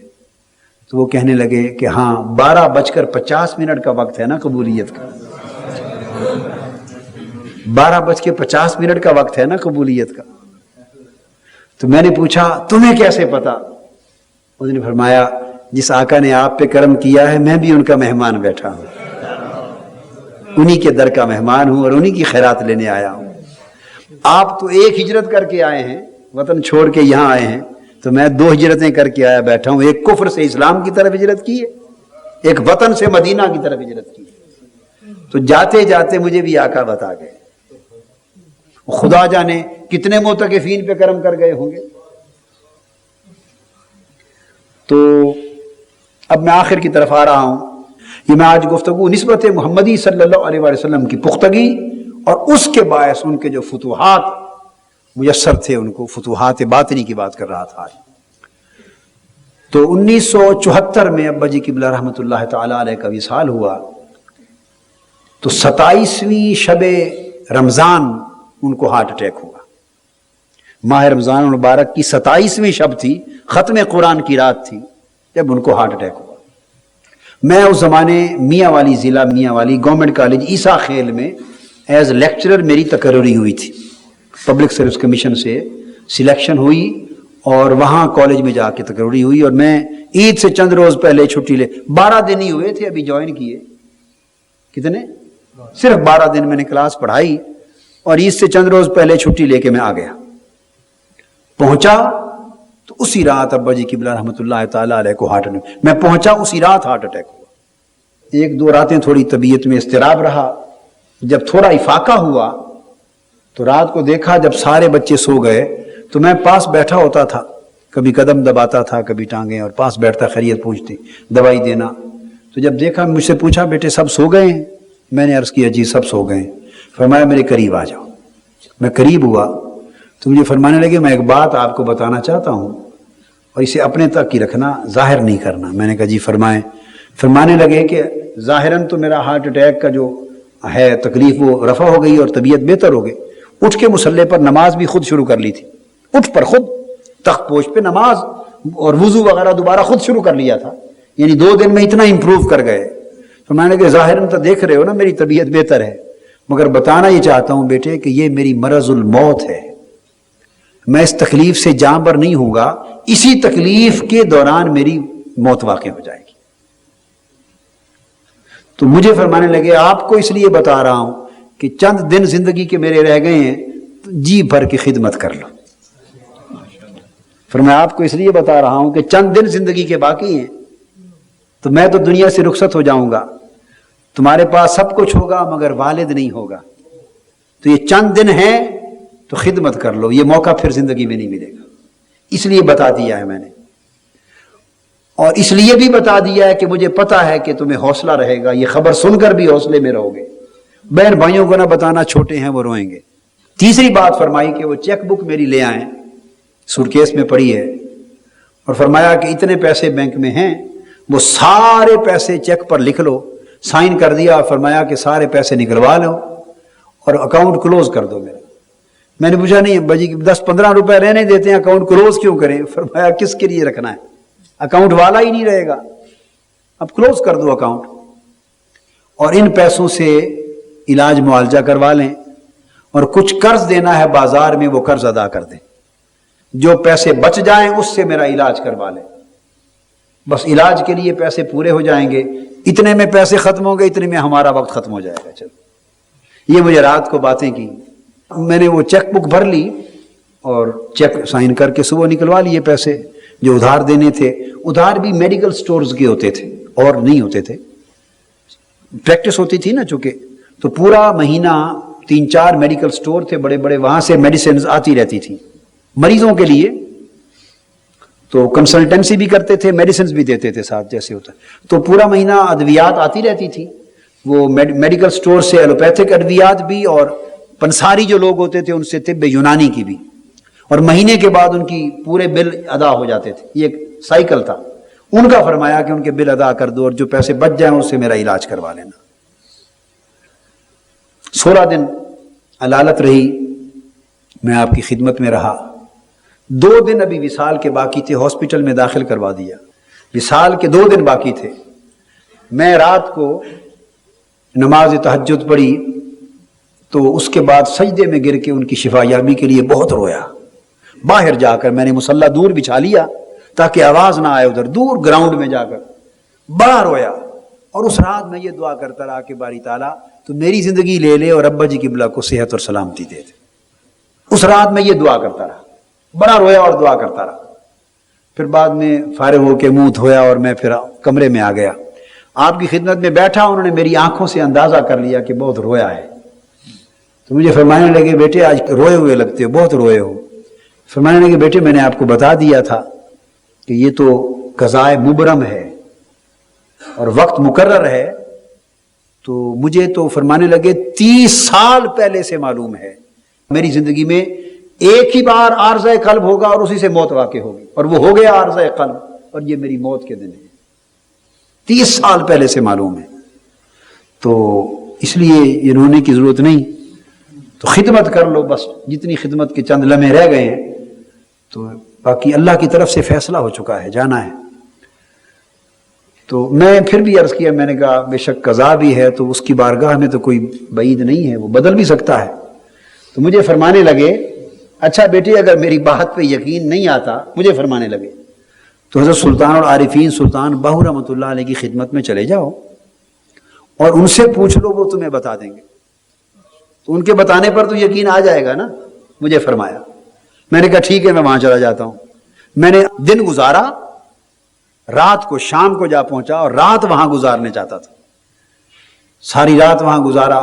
تو وہ کہنے لگے کہ ہاں 12:50 کا وقت ہے نا قبولیت کا، 12:50 کا وقت ہے نا قبولیت کا۔ تو میں نے پوچھا تمہیں کیسے پتا؟ اس نے فرمایا جس آقا نے آپ پہ کرم کیا ہے میں بھی ان کا مہمان بیٹھا ہوں، انہی کے در کا مہمان ہوں اور انہی کی خیرات لینے آیا ہوں۔ آپ تو ایک ہجرت کر کے آئے ہیں، وطن چھوڑ کے یہاں آئے ہیں، تو میں 2 ہجرتیں کر کے آیا بیٹھا ہوں، ایک کفر سے اسلام کی طرف ہجرت کی ہے، ایک وطن سے مدینہ کی طرف ہجرت کی ہے۔ تو جاتے جاتے مجھے بھی آقا بتا گئے، خدا جانے کتنے معتکفین پہ کرم کر گئے ہوں گے۔ تو اب میں آخر کی طرف آ رہا ہوں، یہ میں آج گفتگو نسبت محمدی صلی اللہ علیہ وسلم کی پختگی اور اس کے باعث ان کے جو فتوحات میسر تھے، ان کو فتوحات باطنی کی بات کر رہا تھا۔ تو 1974 میں ابا جی قبلہ رحمۃ اللہ تعالی علیہ کا وصال ہوا، تو 27ویں شب رمضان ان کو ہارٹ اٹیک ہوا۔ ماہ رمضان المبارک کی 27ویں شب تھی، ختم قرآن کی رات تھی جب ان کو ہارٹ اٹیک ہوا۔ میں اس زمانے میاں والی ضلع میاں والی گورنمنٹ کالج عیسیٰ خیل میں ایز لیکچرر میری تقرری ہوئی تھی، پبلک سروس کمیشن سے سلیکشن ہوئی اور وہاں کالج میں جا کے تقرری ہوئی، اور میں عید سے چند روز پہلے چھٹی لے، 12 دن ہی ہوئے تھے ابھی جوائن کیے، کتنے؟ صرف 12 دن میں نے کلاس پڑھائی، اور عید سے چند روز پہلے چھٹی لے کے میں آ گیا۔ پہنچا تو اسی رات ابا جی قبلہ رحمۃ اللہ تعالی علیہ کو ہارٹ اٹیک، میں پہنچا اسی رات ہارٹ اٹیک ہوا۔ 1-2 راتیں تھوڑی طبیعت میں اضطراب رہا، جب تھوڑا افاقہ ہوا تو رات کو دیکھا جب سارے بچے سو گئے تو میں پاس بیٹھا ہوتا تھا، کبھی قدم دباتا تھا کبھی ٹانگیں، اور پاس بیٹھتا خیریت پوچھتی، دوائی دینا۔ تو جب دیکھا مجھ سے پوچھا بیٹے سب سو گئے ہیں؟ میں نے عرض کیا جی سب سو گئے ہیں۔ فرمایا میرے قریب آ جاؤ۔ میں قریب ہوا تو مجھے فرمانے لگے میں ایک بات آپ کو بتانا چاہتا ہوں اور اسے اپنے تک ہی رکھنا، ظاہر نہیں کرنا۔ میں نے کہا جی فرمائیں۔ فرمانے لگے کہ ظاہراً تو میرا ہارٹ اٹیک کا جو ہے تکلیف وہ رفع ہو گئی اور طبیعت بہتر ہو گئی، اٹھ کے مصلی پر نماز بھی خود شروع کر لی تھی، اٹھ پر خود تخت پوش پہ نماز اور وضو وغیرہ دوبارہ خود شروع کر لیا تھا، یعنی 2 دن میں اتنا امپروو کر گئے۔ تو میں نے کہا ظاہراً تو دیکھ رہے ہو نا میری طبیعت بہتر ہے، مگر بتانا یہ چاہتا ہوں بیٹے کہ یہ میری مرض الموت ہے، میں اس تکلیف سے جاں بر نہیں ہوں گا، اسی تکلیف کے دوران میری موت واقع ہو جائے گی۔ تو مجھے فرمانے لگے آپ کو اس لیے بتا رہا ہوں کہ چند دن زندگی کے میرے رہ گئے ہیں، جی بھر کی خدمت کر لو۔ فرمایا آپ کو اس لیے بتا رہا ہوں کہ چند دن زندگی کے باقی ہیں، تو میں تو دنیا سے رخصت ہو جاؤں گا، تمہارے پاس سب کچھ ہوگا مگر والد نہیں ہوگا، تو یہ چند دن ہیں تو خدمت کر لو، یہ موقع پھر زندگی میں نہیں ملے گا، اس لیے بتا دیا ہے میں نے۔ اور اس لیے بھی بتا دیا ہے کہ مجھے پتا ہے کہ تمہیں حوصلہ رہے گا، یہ خبر سن کر بھی حوصلے میں رہو گے۔ بہن بھائیوں کو نہ بتانا، چھوٹے ہیں وہ روئیں گے۔ تیسری بات فرمائی کہ وہ چیک بک میری لے آئیں، سورکیس میں پڑی ہے، اور فرمایا کہ اتنے پیسے بینک میں ہیں، وہ سارے پیسے چیک پر لکھ لو، سائن کر دیا، اور فرمایا کہ سارے پیسے نکلوا لو اور اکاؤنٹ کلوز کر دو میرا۔ میں نے پوچھا نہیں بجی 10-15 روپے رہنے دیتے ہیں، اکاؤنٹ کلوز کیوں کریں؟ فرمایا کس کے لیے رکھنا ہے، اکاؤنٹ والا ہی نہیں رہے گا، اب کلوز کر دو اکاؤنٹ، اور ان پیسوں سے علاج معالجہ کروا لیں، اور کچھ قرض دینا ہے بازار میں وہ قرض ادا کر دیں، جو پیسے بچ جائیں اس سے میرا علاج کروا لیں، بس علاج کے لیے پیسے پورے ہو جائیں گے، اتنے میں پیسے ختم ہوں گے، اتنے میں ہمارا وقت ختم ہو جائے گا۔ چلو یہ مجھے رات کو باتیں کی، میں نے وہ چیک بک بھر لی اور چیک سائن کر کے صبح نکلوا لیے پیسے جو ادھار دینے تھے۔ ادھار بھی میڈیکل سٹورز کے ہوتے تھے اور نہیں ہوتے تھے، پریکٹس ہوتی تھی نا چونکہ، تو پورا مہینہ 3-4 میڈیکل سٹور تھے بڑے بڑے، وہاں سے میڈیسنز آتی رہتی تھی مریضوں کے لیے، تو کنسلٹنسی بھی کرتے تھے، میڈیسنز بھی دیتے تھے ساتھ جیسے ہوتا، تو پورا مہینہ ادویات آتی رہتی تھی وہ میڈیکل سٹور سے، ایلوپیتھک ادویات بھی، اور پنساری جو لوگ ہوتے تھے ان سے طب یونانی کی بھی، اور مہینے کے بعد ان کی پورے بل ادا ہو جاتے تھے، یہ ایک سائیکل تھا ان کا۔ فرمایا کہ ان کے بل ادا کر دو اور جو پیسے بچ جائیں اس سے میرا علاج کروا لینا۔ 16 دن علالت رہی، میں آپ کی خدمت میں رہا۔ 2 دن ابھی وصال کے باقی تھے، ہاسپٹل میں داخل کروا دیا، وصال کے 2 دن باقی تھے۔ میں رات کو نماز تہجد پڑھی تو اس کے بعد سجدے میں گر کے ان کی شفا یابی کے لیے بہت رویا۔ باہر جا کر میں نے مصلی دور بچھا لیا تاکہ آواز نہ آئے، ادھر دور گراؤنڈ میں جا کر بڑا رویا، اور اس رات میں یہ دعا کرتا رہا کہ باری تعالیٰ تو میری زندگی لے لے اور ابا جی قبلہ کو صحت اور سلامتی دے دے۔ اس رات میں یہ دعا کرتا رہا، بڑا رویا اور دعا کرتا رہا۔ پھر بعد میں فارغ ہو کے منہ دھویا اور میں پھر کمرے میں آ گیا، آپ کی خدمت میں بیٹھا، انہوں نے میری آنکھوں سے اندازہ کر لیا کہ بہت رویا ہے، تو مجھے فرمانے لگے بیٹے آج روئے ہوئے لگتے ہو، بہت روئے ہو۔ فرمانے لگے بیٹے میں نے آپ کو بتا دیا تھا کہ یہ تو قضائے مبرم ہے اور وقت مقرر ہے، تو مجھے تو فرمانے لگے 30 سال پہلے سے معلوم ہے، میری زندگی میں ایک ہی بار عارضہ قلب ہوگا اور اسی سے موت واقع ہوگی، اور وہ ہو گیا عارضہ قلب، اور یہ میری موت کے دن ہے، 30 سال پہلے سے معلوم ہے۔ تو اس لیے یہ رونے کی ضرورت نہیں، تو خدمت کر لو، بس جتنی خدمت کے چند لمحے رہ گئے ہیں، تو باقی اللہ کی طرف سے فیصلہ ہو چکا ہے، جانا ہے۔ تو میں پھر بھی عرض کیا، میں نے کہا بے شک قضا بھی ہے تو اس کی بارگاہ میں تو کوئی بعید نہیں ہے، وہ بدل بھی سکتا ہے۔ تو مجھے فرمانے لگے اچھا بیٹے اگر میری بات پہ یقین نہیں آتا، مجھے فرمانے لگے تو حضرت سلطان العارفین سلطان باہو رحمۃ اللہ علیہ کی خدمت میں چلے جاؤ اور ان سے پوچھ لو، وہ تمہیں بتا دیں گے، تو ان کے بتانے پر تو یقین آ جائے گا نا، مجھے فرمایا۔ میں نے کہا ٹھیک ہے میں وہاں چلا جاتا ہوں۔ میں نے دن گزارا، رات کو شام کو جا پہنچا اور رات وہاں گزارنے چاہتا تھا، ساری رات وہاں گزارا۔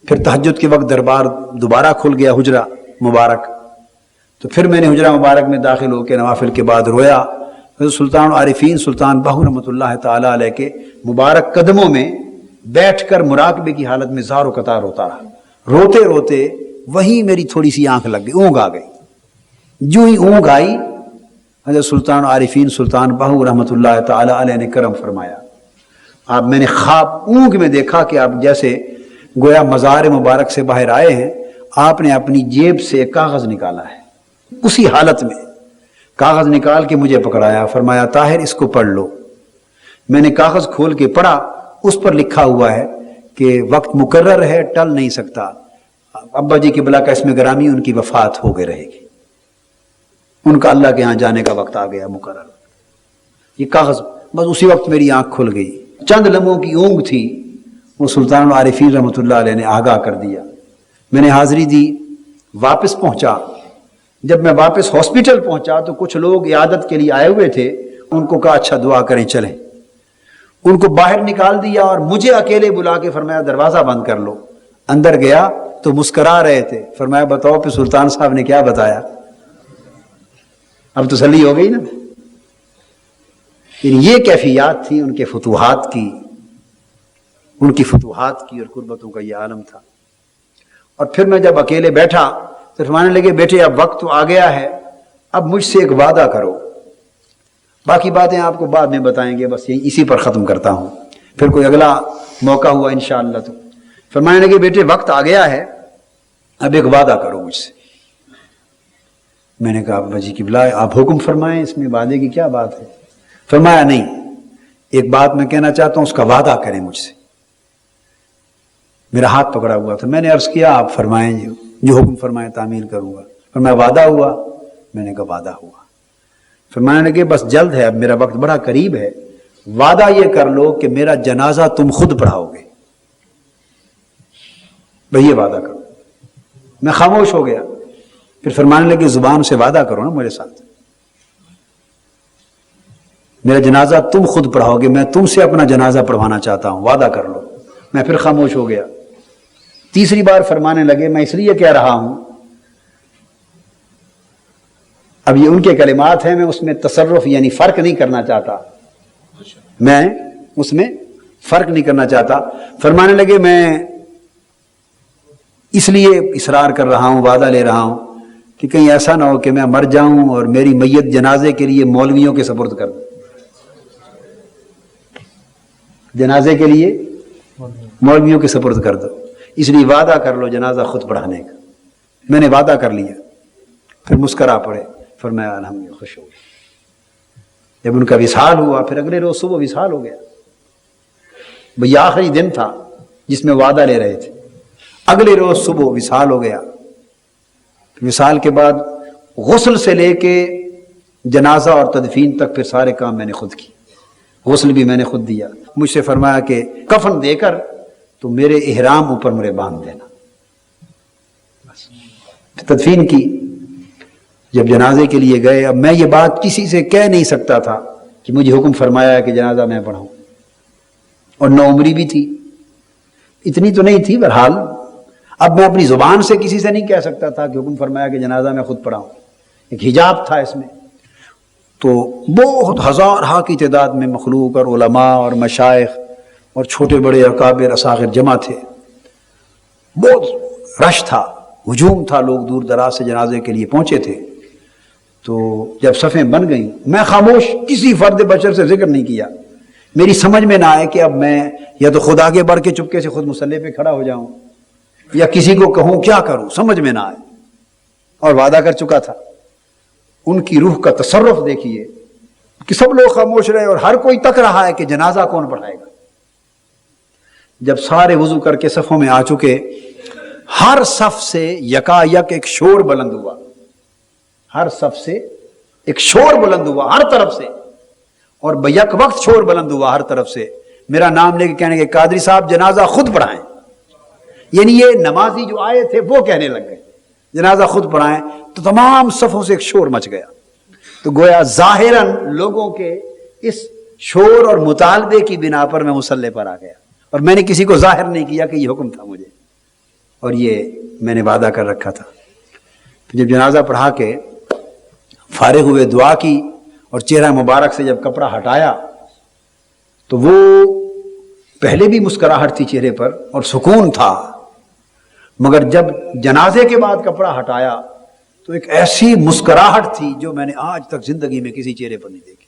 پھر تہجد کے وقت دربار دوبارہ کھل گیا، حجرہ مبارک، تو پھر میں نے حجرہ مبارک میں داخل ہو کے نوافل کے بعد رویا۔ حضرت سلطان العارفین سلطان باہو رحمۃ اللہ تعالی علیہ کے مبارک قدموں میں بیٹھ کر مراقبے کی حالت میں زار و قطار ہوتا رہا، روتے روتے وہیں میری تھوڑی سی آنکھ لگ گئی، اونگ آ گئی۔ جو ہی اونگ آئی، حضرت سلطان عارفین سلطان باہو رحمۃ اللہ تعالی علیہ نے کرم فرمایا۔ آپ میں نے خواب اونگ میں دیکھا کہ آپ جیسے گویا مزار مبارک سے باہر آئے ہیں، آپ نے اپنی جیب سے ایک کاغذ نکالا ہے، اسی حالت میں کاغذ نکال کے مجھے پکڑایا، فرمایا طاہر اس کو پڑھ لو۔ میں نے کاغذ کھول کے پڑھا، اس پر لکھا ہوا ہے کہ وقت مقرر ہے، ٹل نہیں سکتا، ابا جی کی بلا کا اسم گرامی ان کی وفات ہو گئے رہے گی، ان کا اللہ کے ہاں جانے کا وقت آ گیا مقرر۔ یہ کاغذ بس اسی وقت میری آنکھ کھل گئی، چند لمحوں کی اونگ تھی، وہ سلطان العارفین رحمۃ اللہ علیہ نے آگاہ کر دیا۔ میں نے حاضری دی، واپس پہنچا. جب میں واپس ہاسپٹل پہنچا تو کچھ لوگ عیادت کے لیے آئے ہوئے تھے. ان کو کہا اچھا دعا کریں چلیں. ان کو باہر نکال دیا اور مجھے اکیلے بلا کے فرمایا دروازہ بند کر لو. اندر گیا تو مسکرا رہے تھے. فرمایا بتاؤ پھر سلطان صاحب نے کیا بتایا؟ اب تسلی ہو گئی نا. یہ کیفیات تھی ان کے فتوحات کی، ان کی فتوحات کی اور قربتوں کا یہ عالم تھا. اور پھر میں جب اکیلے بیٹھا تو فرمانے لگے بیٹے اب وقت تو آ گیا ہے، اب مجھ سے ایک وعدہ کرو. باقی باتیں آپ کو بعد میں بتائیں گے، بس اسی پر ختم کرتا ہوں، پھر کوئی اگلا موقع ہوا انشاءاللہ. تو فرمانے لگے بیٹے وقت آ گیا ہے، اب ایک وعدہ کرو مجھ سے. میں نے کہا ابا جی قبلہ آپ حکم فرمائیں، اس میں وعدے کی کیا بات ہے؟ فرمایا نہیں، ایک بات میں کہنا چاہتا ہوں، اس کا وعدہ کریں مجھ سے. میرا ہاتھ پکڑا ہوا تھا. میں نے عرض کیا آپ فرمائیں، جو حکم فرمائیں تعمیل کروں گا. فرمایا وعدہ ہوا؟ میں نے کہا وعدہ ہوا. فرمانے لگے بس جلد ہے، اب میرا وقت بڑا قریب ہے، وعدہ یہ کر لو کہ میرا جنازہ تم خود پڑھاؤ گے. بھئی یہ وعدہ کرو. میں خاموش ہو گیا. پھر فرمانے لگے زبان سے وعدہ کرو نا میرے ساتھ، میرا جنازہ تم خود پڑھاؤ گے، میں تم سے اپنا جنازہ پڑھوانا چاہتا ہوں، وعدہ کر لو. میں پھر خاموش ہو گیا. تیسری بار فرمانے لگے میں اس لیے کہہ رہا ہوں، اب یہ ان کے کلمات ہیں، میں اس میں تصرف یعنی فرق نہیں کرنا چاہتا، میں اس میں فرق نہیں کرنا چاہتا. فرمانے لگے میں اس لیے اصرار کر رہا ہوں، وعدہ لے رہا ہوں کہ کہیں ایسا نہ ہو کہ میں مر جاؤں اور میری میت جنازے کے لیے مولویوں کے سپرد کر دوں. جنازے کے لیے مولویوں کے سپرد کر دو، اس لیے وعدہ کر لو جنازہ خود پڑھانے کا. میں نے وعدہ کر لیا. پھر مسکرا پڑے. فرمایا الحمدللہ خوش ہو گئے. جب ان کا وصال ہوا پھر اگلے روز صبح وصال ہو گیا. بھئی آخری دن تھا جس میں وعدہ لے رہے تھے. اگلے روز صبح وصال ہو گیا. وصال کے بعد غسل سے لے کے جنازہ اور تدفین تک پھر سارے کام میں نے خود کی. غسل بھی میں نے خود دیا. مجھ سے فرمایا کہ کفن دے کر تو میرے احرام اوپر میرے باندھ دینا. بس تدفین کی. جب جنازے کے لیے گئے، اب میں یہ بات کسی سے کہہ نہیں سکتا تھا کہ مجھے حکم فرمایا ہے کہ جنازہ میں پڑھاؤں، اور نو عمری بھی تھی، اتنی تو نہیں تھی. بہرحال اب میں اپنی زبان سے کسی سے نہیں کہہ سکتا تھا کہ حکم فرمایا کہ جنازہ میں خود پڑھاؤں. ایک حجاب تھا اس میں. تو بہت ہزارہ کی تعداد میں مخلوق اور علماء اور مشائخ اور چھوٹے بڑے اکابر اصاغر جمع تھے. بہت رش تھا، ہجوم تھا، لوگ دور دراز سے جنازے کے لیے پہنچے تھے. تو جب صفیں بن گئیں، میں خاموش، کسی فرد بشر سے ذکر نہیں کیا. میری سمجھ میں نہ آئے کہ اب میں یا تو خود آگے بڑھ کے چپکے سے خود مصلی پہ کھڑا ہو جاؤں یا کسی کو کہوں، کیا کروں، سمجھ میں نہ آئے. اور وعدہ کر چکا تھا. ان کی روح کا تصرف دیکھیے کہ سب لوگ خاموش رہے اور ہر کوئی تک رہا ہے کہ جنازہ کون پڑھائے گا. جب سارے وضو کر کے صفوں میں آ چکے، ہر صف سے یکا یک ایک شور بلند ہوا. ہر صف سے ایک شور بلند ہوا ہر طرف سے، اور بیک وقت شور بلند ہوا ہر طرف سے. میرا نام لے کے کہنے کے قادری صاحب جنازہ خود پڑھائیں. یعنی یہ نمازی جو آئے تھے وہ کہنے لگ گئے جنازہ خود پڑھائیں. تو تمام صفوں سے ایک شور مچ گیا. تو گویا ظاہراً لوگوں کے اس شور اور مطالبے کی بنا پر میں مصلی پر آ گیا، اور میں نے کسی کو ظاہر نہیں کیا کہ یہ حکم تھا مجھے، اور یہ میں نے وعدہ کر رکھا تھا. جب جنازہ پڑھا کے فارغ ہوئے، دعا کی، اور چہرہ مبارک سے جب کپڑا ہٹایا تو وہ پہلے بھی مسکراہٹ تھی چہرے پر اور سکون تھا، مگر جب جنازے کے بعد کپڑا ہٹایا تو ایک ایسی مسکراہٹ تھی جو میں نے آج تک زندگی میں کسی چہرے پر نہیں دیکھی.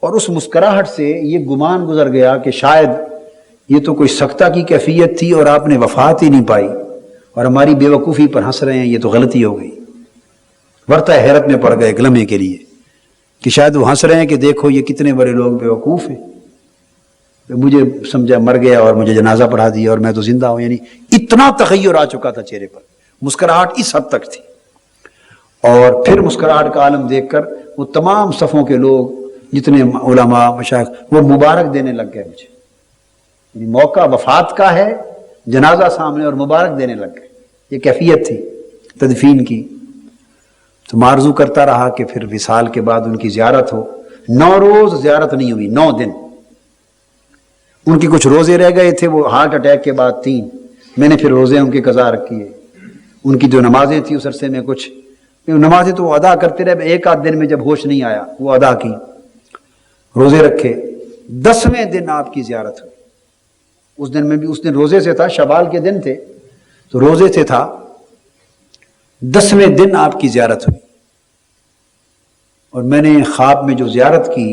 اور اس مسکراہٹ سے یہ گمان گزر گیا کہ شاید یہ تو کوئی سکتہ کی کیفیت تھی اور آپ نے وفات ہی نہیں پائی اور ہماری بے وقوفی پر ہنس رہے ہیں، یہ تو غلطی ہو گئی. ورطہ حیرت میں پڑ گئے ایک لمحے کے لیے کہ شاید وہ ہنس رہے ہیں کہ دیکھو یہ کتنے بڑے لوگ بے وقوف ہیں. مجھے سمجھا مر گیا اور مجھے جنازہ پڑھا دیا اور میں تو زندہ ہوں. یعنی اتنا تغیر آ چکا تھا چہرے پر، مسکراہٹ اس حد تک تھی. اور پھر مسکراہٹ کا عالم دیکھ کر وہ تمام صفوں کے لوگ جتنے علماء مشائخ وہ مبارک دینے لگ گئے مجھے. یعنی موقع وفات کا ہے، جنازہ سامنے اور مبارک دینے لگ گئے. یہ کیفیت تھی. تدفین کی، تو معرضو کرتا رہا کہ پھر وصال کے بعد ان کی زیارت ہو۔ 9 روز زیارت نہیں ہوئی، 9 دن۔ ان کے کچھ روزے رہ گئے تھے، وہ ہارٹ اٹیک کے بعد 3، میں نے پھر روزے ان کے قضا کیے۔ ان کی جو نمازیں تھیں اس عرصے میں کچھ نمازیں تو وہ ادا کرتے رہے، ایک آدھ دن میں جب ہوش نہیں آیا وہ ادا کی، روزے رکھے۔ 10ویں دن آپ کی زیارت ہوئی۔ اس دن میں بھی، اس دن روزے سے تھا، شوال کے دن تھے تو روزے سے تھا۔ 10ویں دن آپ کی زیارت ہوئی، اور میں نے خواب میں جو زیارت کی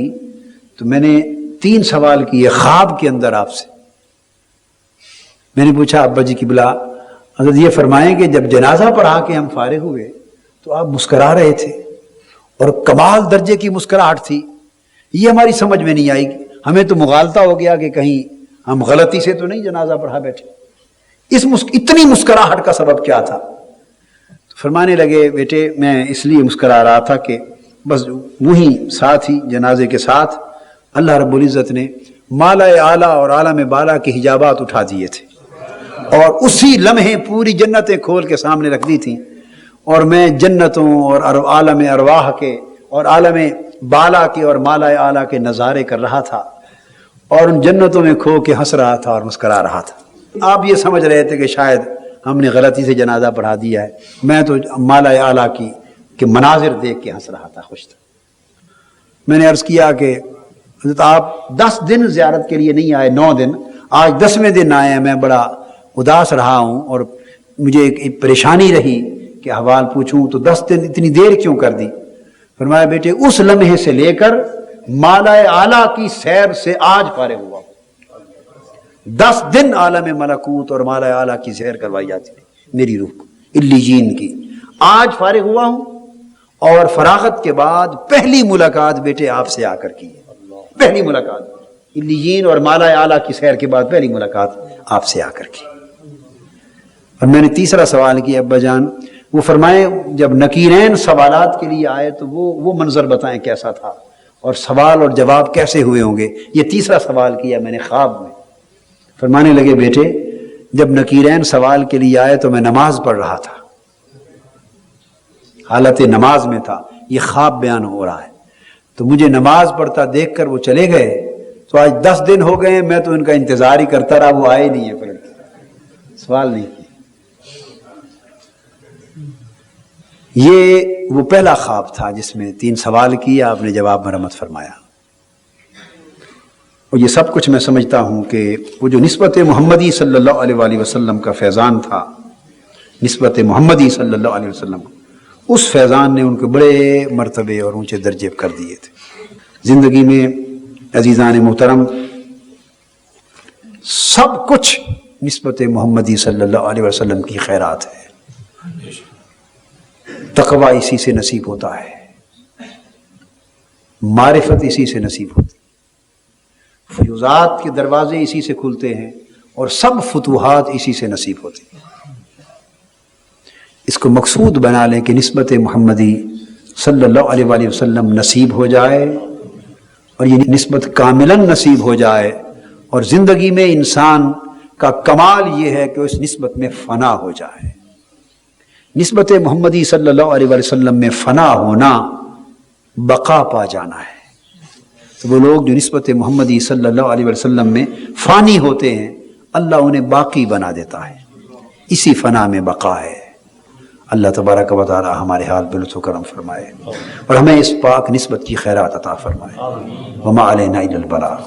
تو میں نے 3 سوال کیے خواب کے اندر آپ سے۔ میں نے پوچھا ابا جی قبلہ، حضرت یہ فرمائیں کہ جب جنازہ پڑھا کے ہم فارغ ہوئے تو آپ مسکرا رہے تھے اور کمال درجے کی مسکراہٹ تھی، یہ ہماری سمجھ میں نہیں آئی، ہمیں تو مغالطہ ہو گیا کہ کہیں ہم غلطی سے تو نہیں جنازہ پڑھا بیٹھے، اتنی مسکراہٹ کا سبب کیا تھا؟ تو فرمانے لگے بیٹے میں اس لیے مسکرا رہا تھا کہ بس وہی ساتھ ہی جنازے کے ساتھ اللہ رب العزت نے مالا اعلیٰ اور عالم بالا کے حجابات اٹھا دیے تھے، اور اسی لمحے پوری جنتیں کھول کے سامنے رکھ دی تھیں، اور میں جنتوں اور عالم ارواح کے اور عالم بالا کے اور مالا اعلیٰ کے نظارے کر رہا تھا، اور ان جنتوں میں کھو کے ہنس رہا تھا اور مسکرا رہا تھا۔ آپ یہ سمجھ رہے تھے کہ شاید ہم نے غلطی سے جنازہ پڑھا دیا ہے، میں تو مالا اعلیٰ کی کہ مناظر دیکھ کے ہنس رہا تھا، خوش تھا۔ میں نے عرض کیا کہ حضرت آپ 10 دن زیارت کے لیے نہیں آئے، 9 دن، آج 10ویں دن آئے ہیں، میں بڑا اداس رہا ہوں اور مجھے ایک پریشانی رہی کہ احوال پوچھوں، تو 10 دن اتنی دیر کیوں کر دی؟ فرمایا بیٹے اس لمحے سے لے کر مالا اعلیٰ کی سیر سے آج فارغ ہوا، 10 دن عالم ملکوت اور مالا اعلیٰ کی سیر کروائی جاتی تھی میری روح کو، علیین کی، آج فارغ ہوا ہوں، اور فراغت کے بعد پہلی ملاقات بیٹے آپ سے آ کر کی ہے، پہلی ملاقات علیین اور مالا اعلیٰ کی سیر کے بعد پہلی ملاقات آپ سے آ کر کی۔ اور میں نے تیسرا سوال کیا ابا جان، وہ فرمائے جب نکیرین سوالات کے لیے آئے تو وہ منظر بتائیں کیسا تھا، اور سوال اور جواب کیسے ہوئے ہوں گے، یہ تیسرا سوال کیا میں نے خواب میں۔ فرمانے لگے بیٹے جب نکیرین سوال کے لیے آئے تو میں نماز پڑھ رہا تھا، حالت نماز میں تھا، یہ خواب بیان ہو رہا ہے، تو مجھے نماز پڑھتا دیکھ کر وہ چلے گئے، تو آج 10 دن ہو گئے میں تو ان کا انتظار ہی کرتا رہا، وہ آئے نہیں ہے، پھر سوال نہیں کیا۔ یہ وہ پہلا خواب تھا جس میں 3 سوال کیے، آپ نے جواب مرمت فرمایا، اور یہ سب کچھ میں سمجھتا ہوں کہ وہ جو نسبت محمدی صلی اللہ علیہ وآلہ وسلم کا فیضان تھا، نسبت محمدی صلی اللہ علیہ وسلم، اس فیضان نے ان کو بڑے مرتبے اور اونچے درجے کر دیے تھے۔ زندگی میں عزیزان محترم سب کچھ نسبت محمدی صلی اللہ علیہ وسلم کی خیرات ہے، تقوی اسی سے نصیب ہوتا ہے، معرفت اسی سے نصیب ہوتی ہے، فیوزات کے دروازے اسی سے کھلتے ہیں، اور سب فتوحات اسی سے نصیب ہوتی ہیں۔ اس کو مقصود بنا لیں کہ نسبت محمدی صلی اللہ علیہ وآلہ وسلم نصیب ہو جائے، اور یہ نسبت کاملاً نصیب ہو جائے، اور زندگی میں انسان کا کمال یہ ہے کہ اس نسبت میں فنا ہو جائے۔ نسبت محمدی صلی اللہ علیہ وسلم میں فنا ہونا بقا پا جانا ہے۔ تو وہ لوگ جو نسبت محمدی صلی اللہ علیہ وسلم میں فانی ہوتے ہیں، اللہ انہیں باقی بنا دیتا ہے، اسی فنا میں بقا ہے۔ اللہ تبارک و تعالی ہمارے حال پہ لطف و کرم فرمائے، اور ہمیں اس پاک نسبت کی خیرات عطا فرمائے۔ وما علینا الا البلاغ۔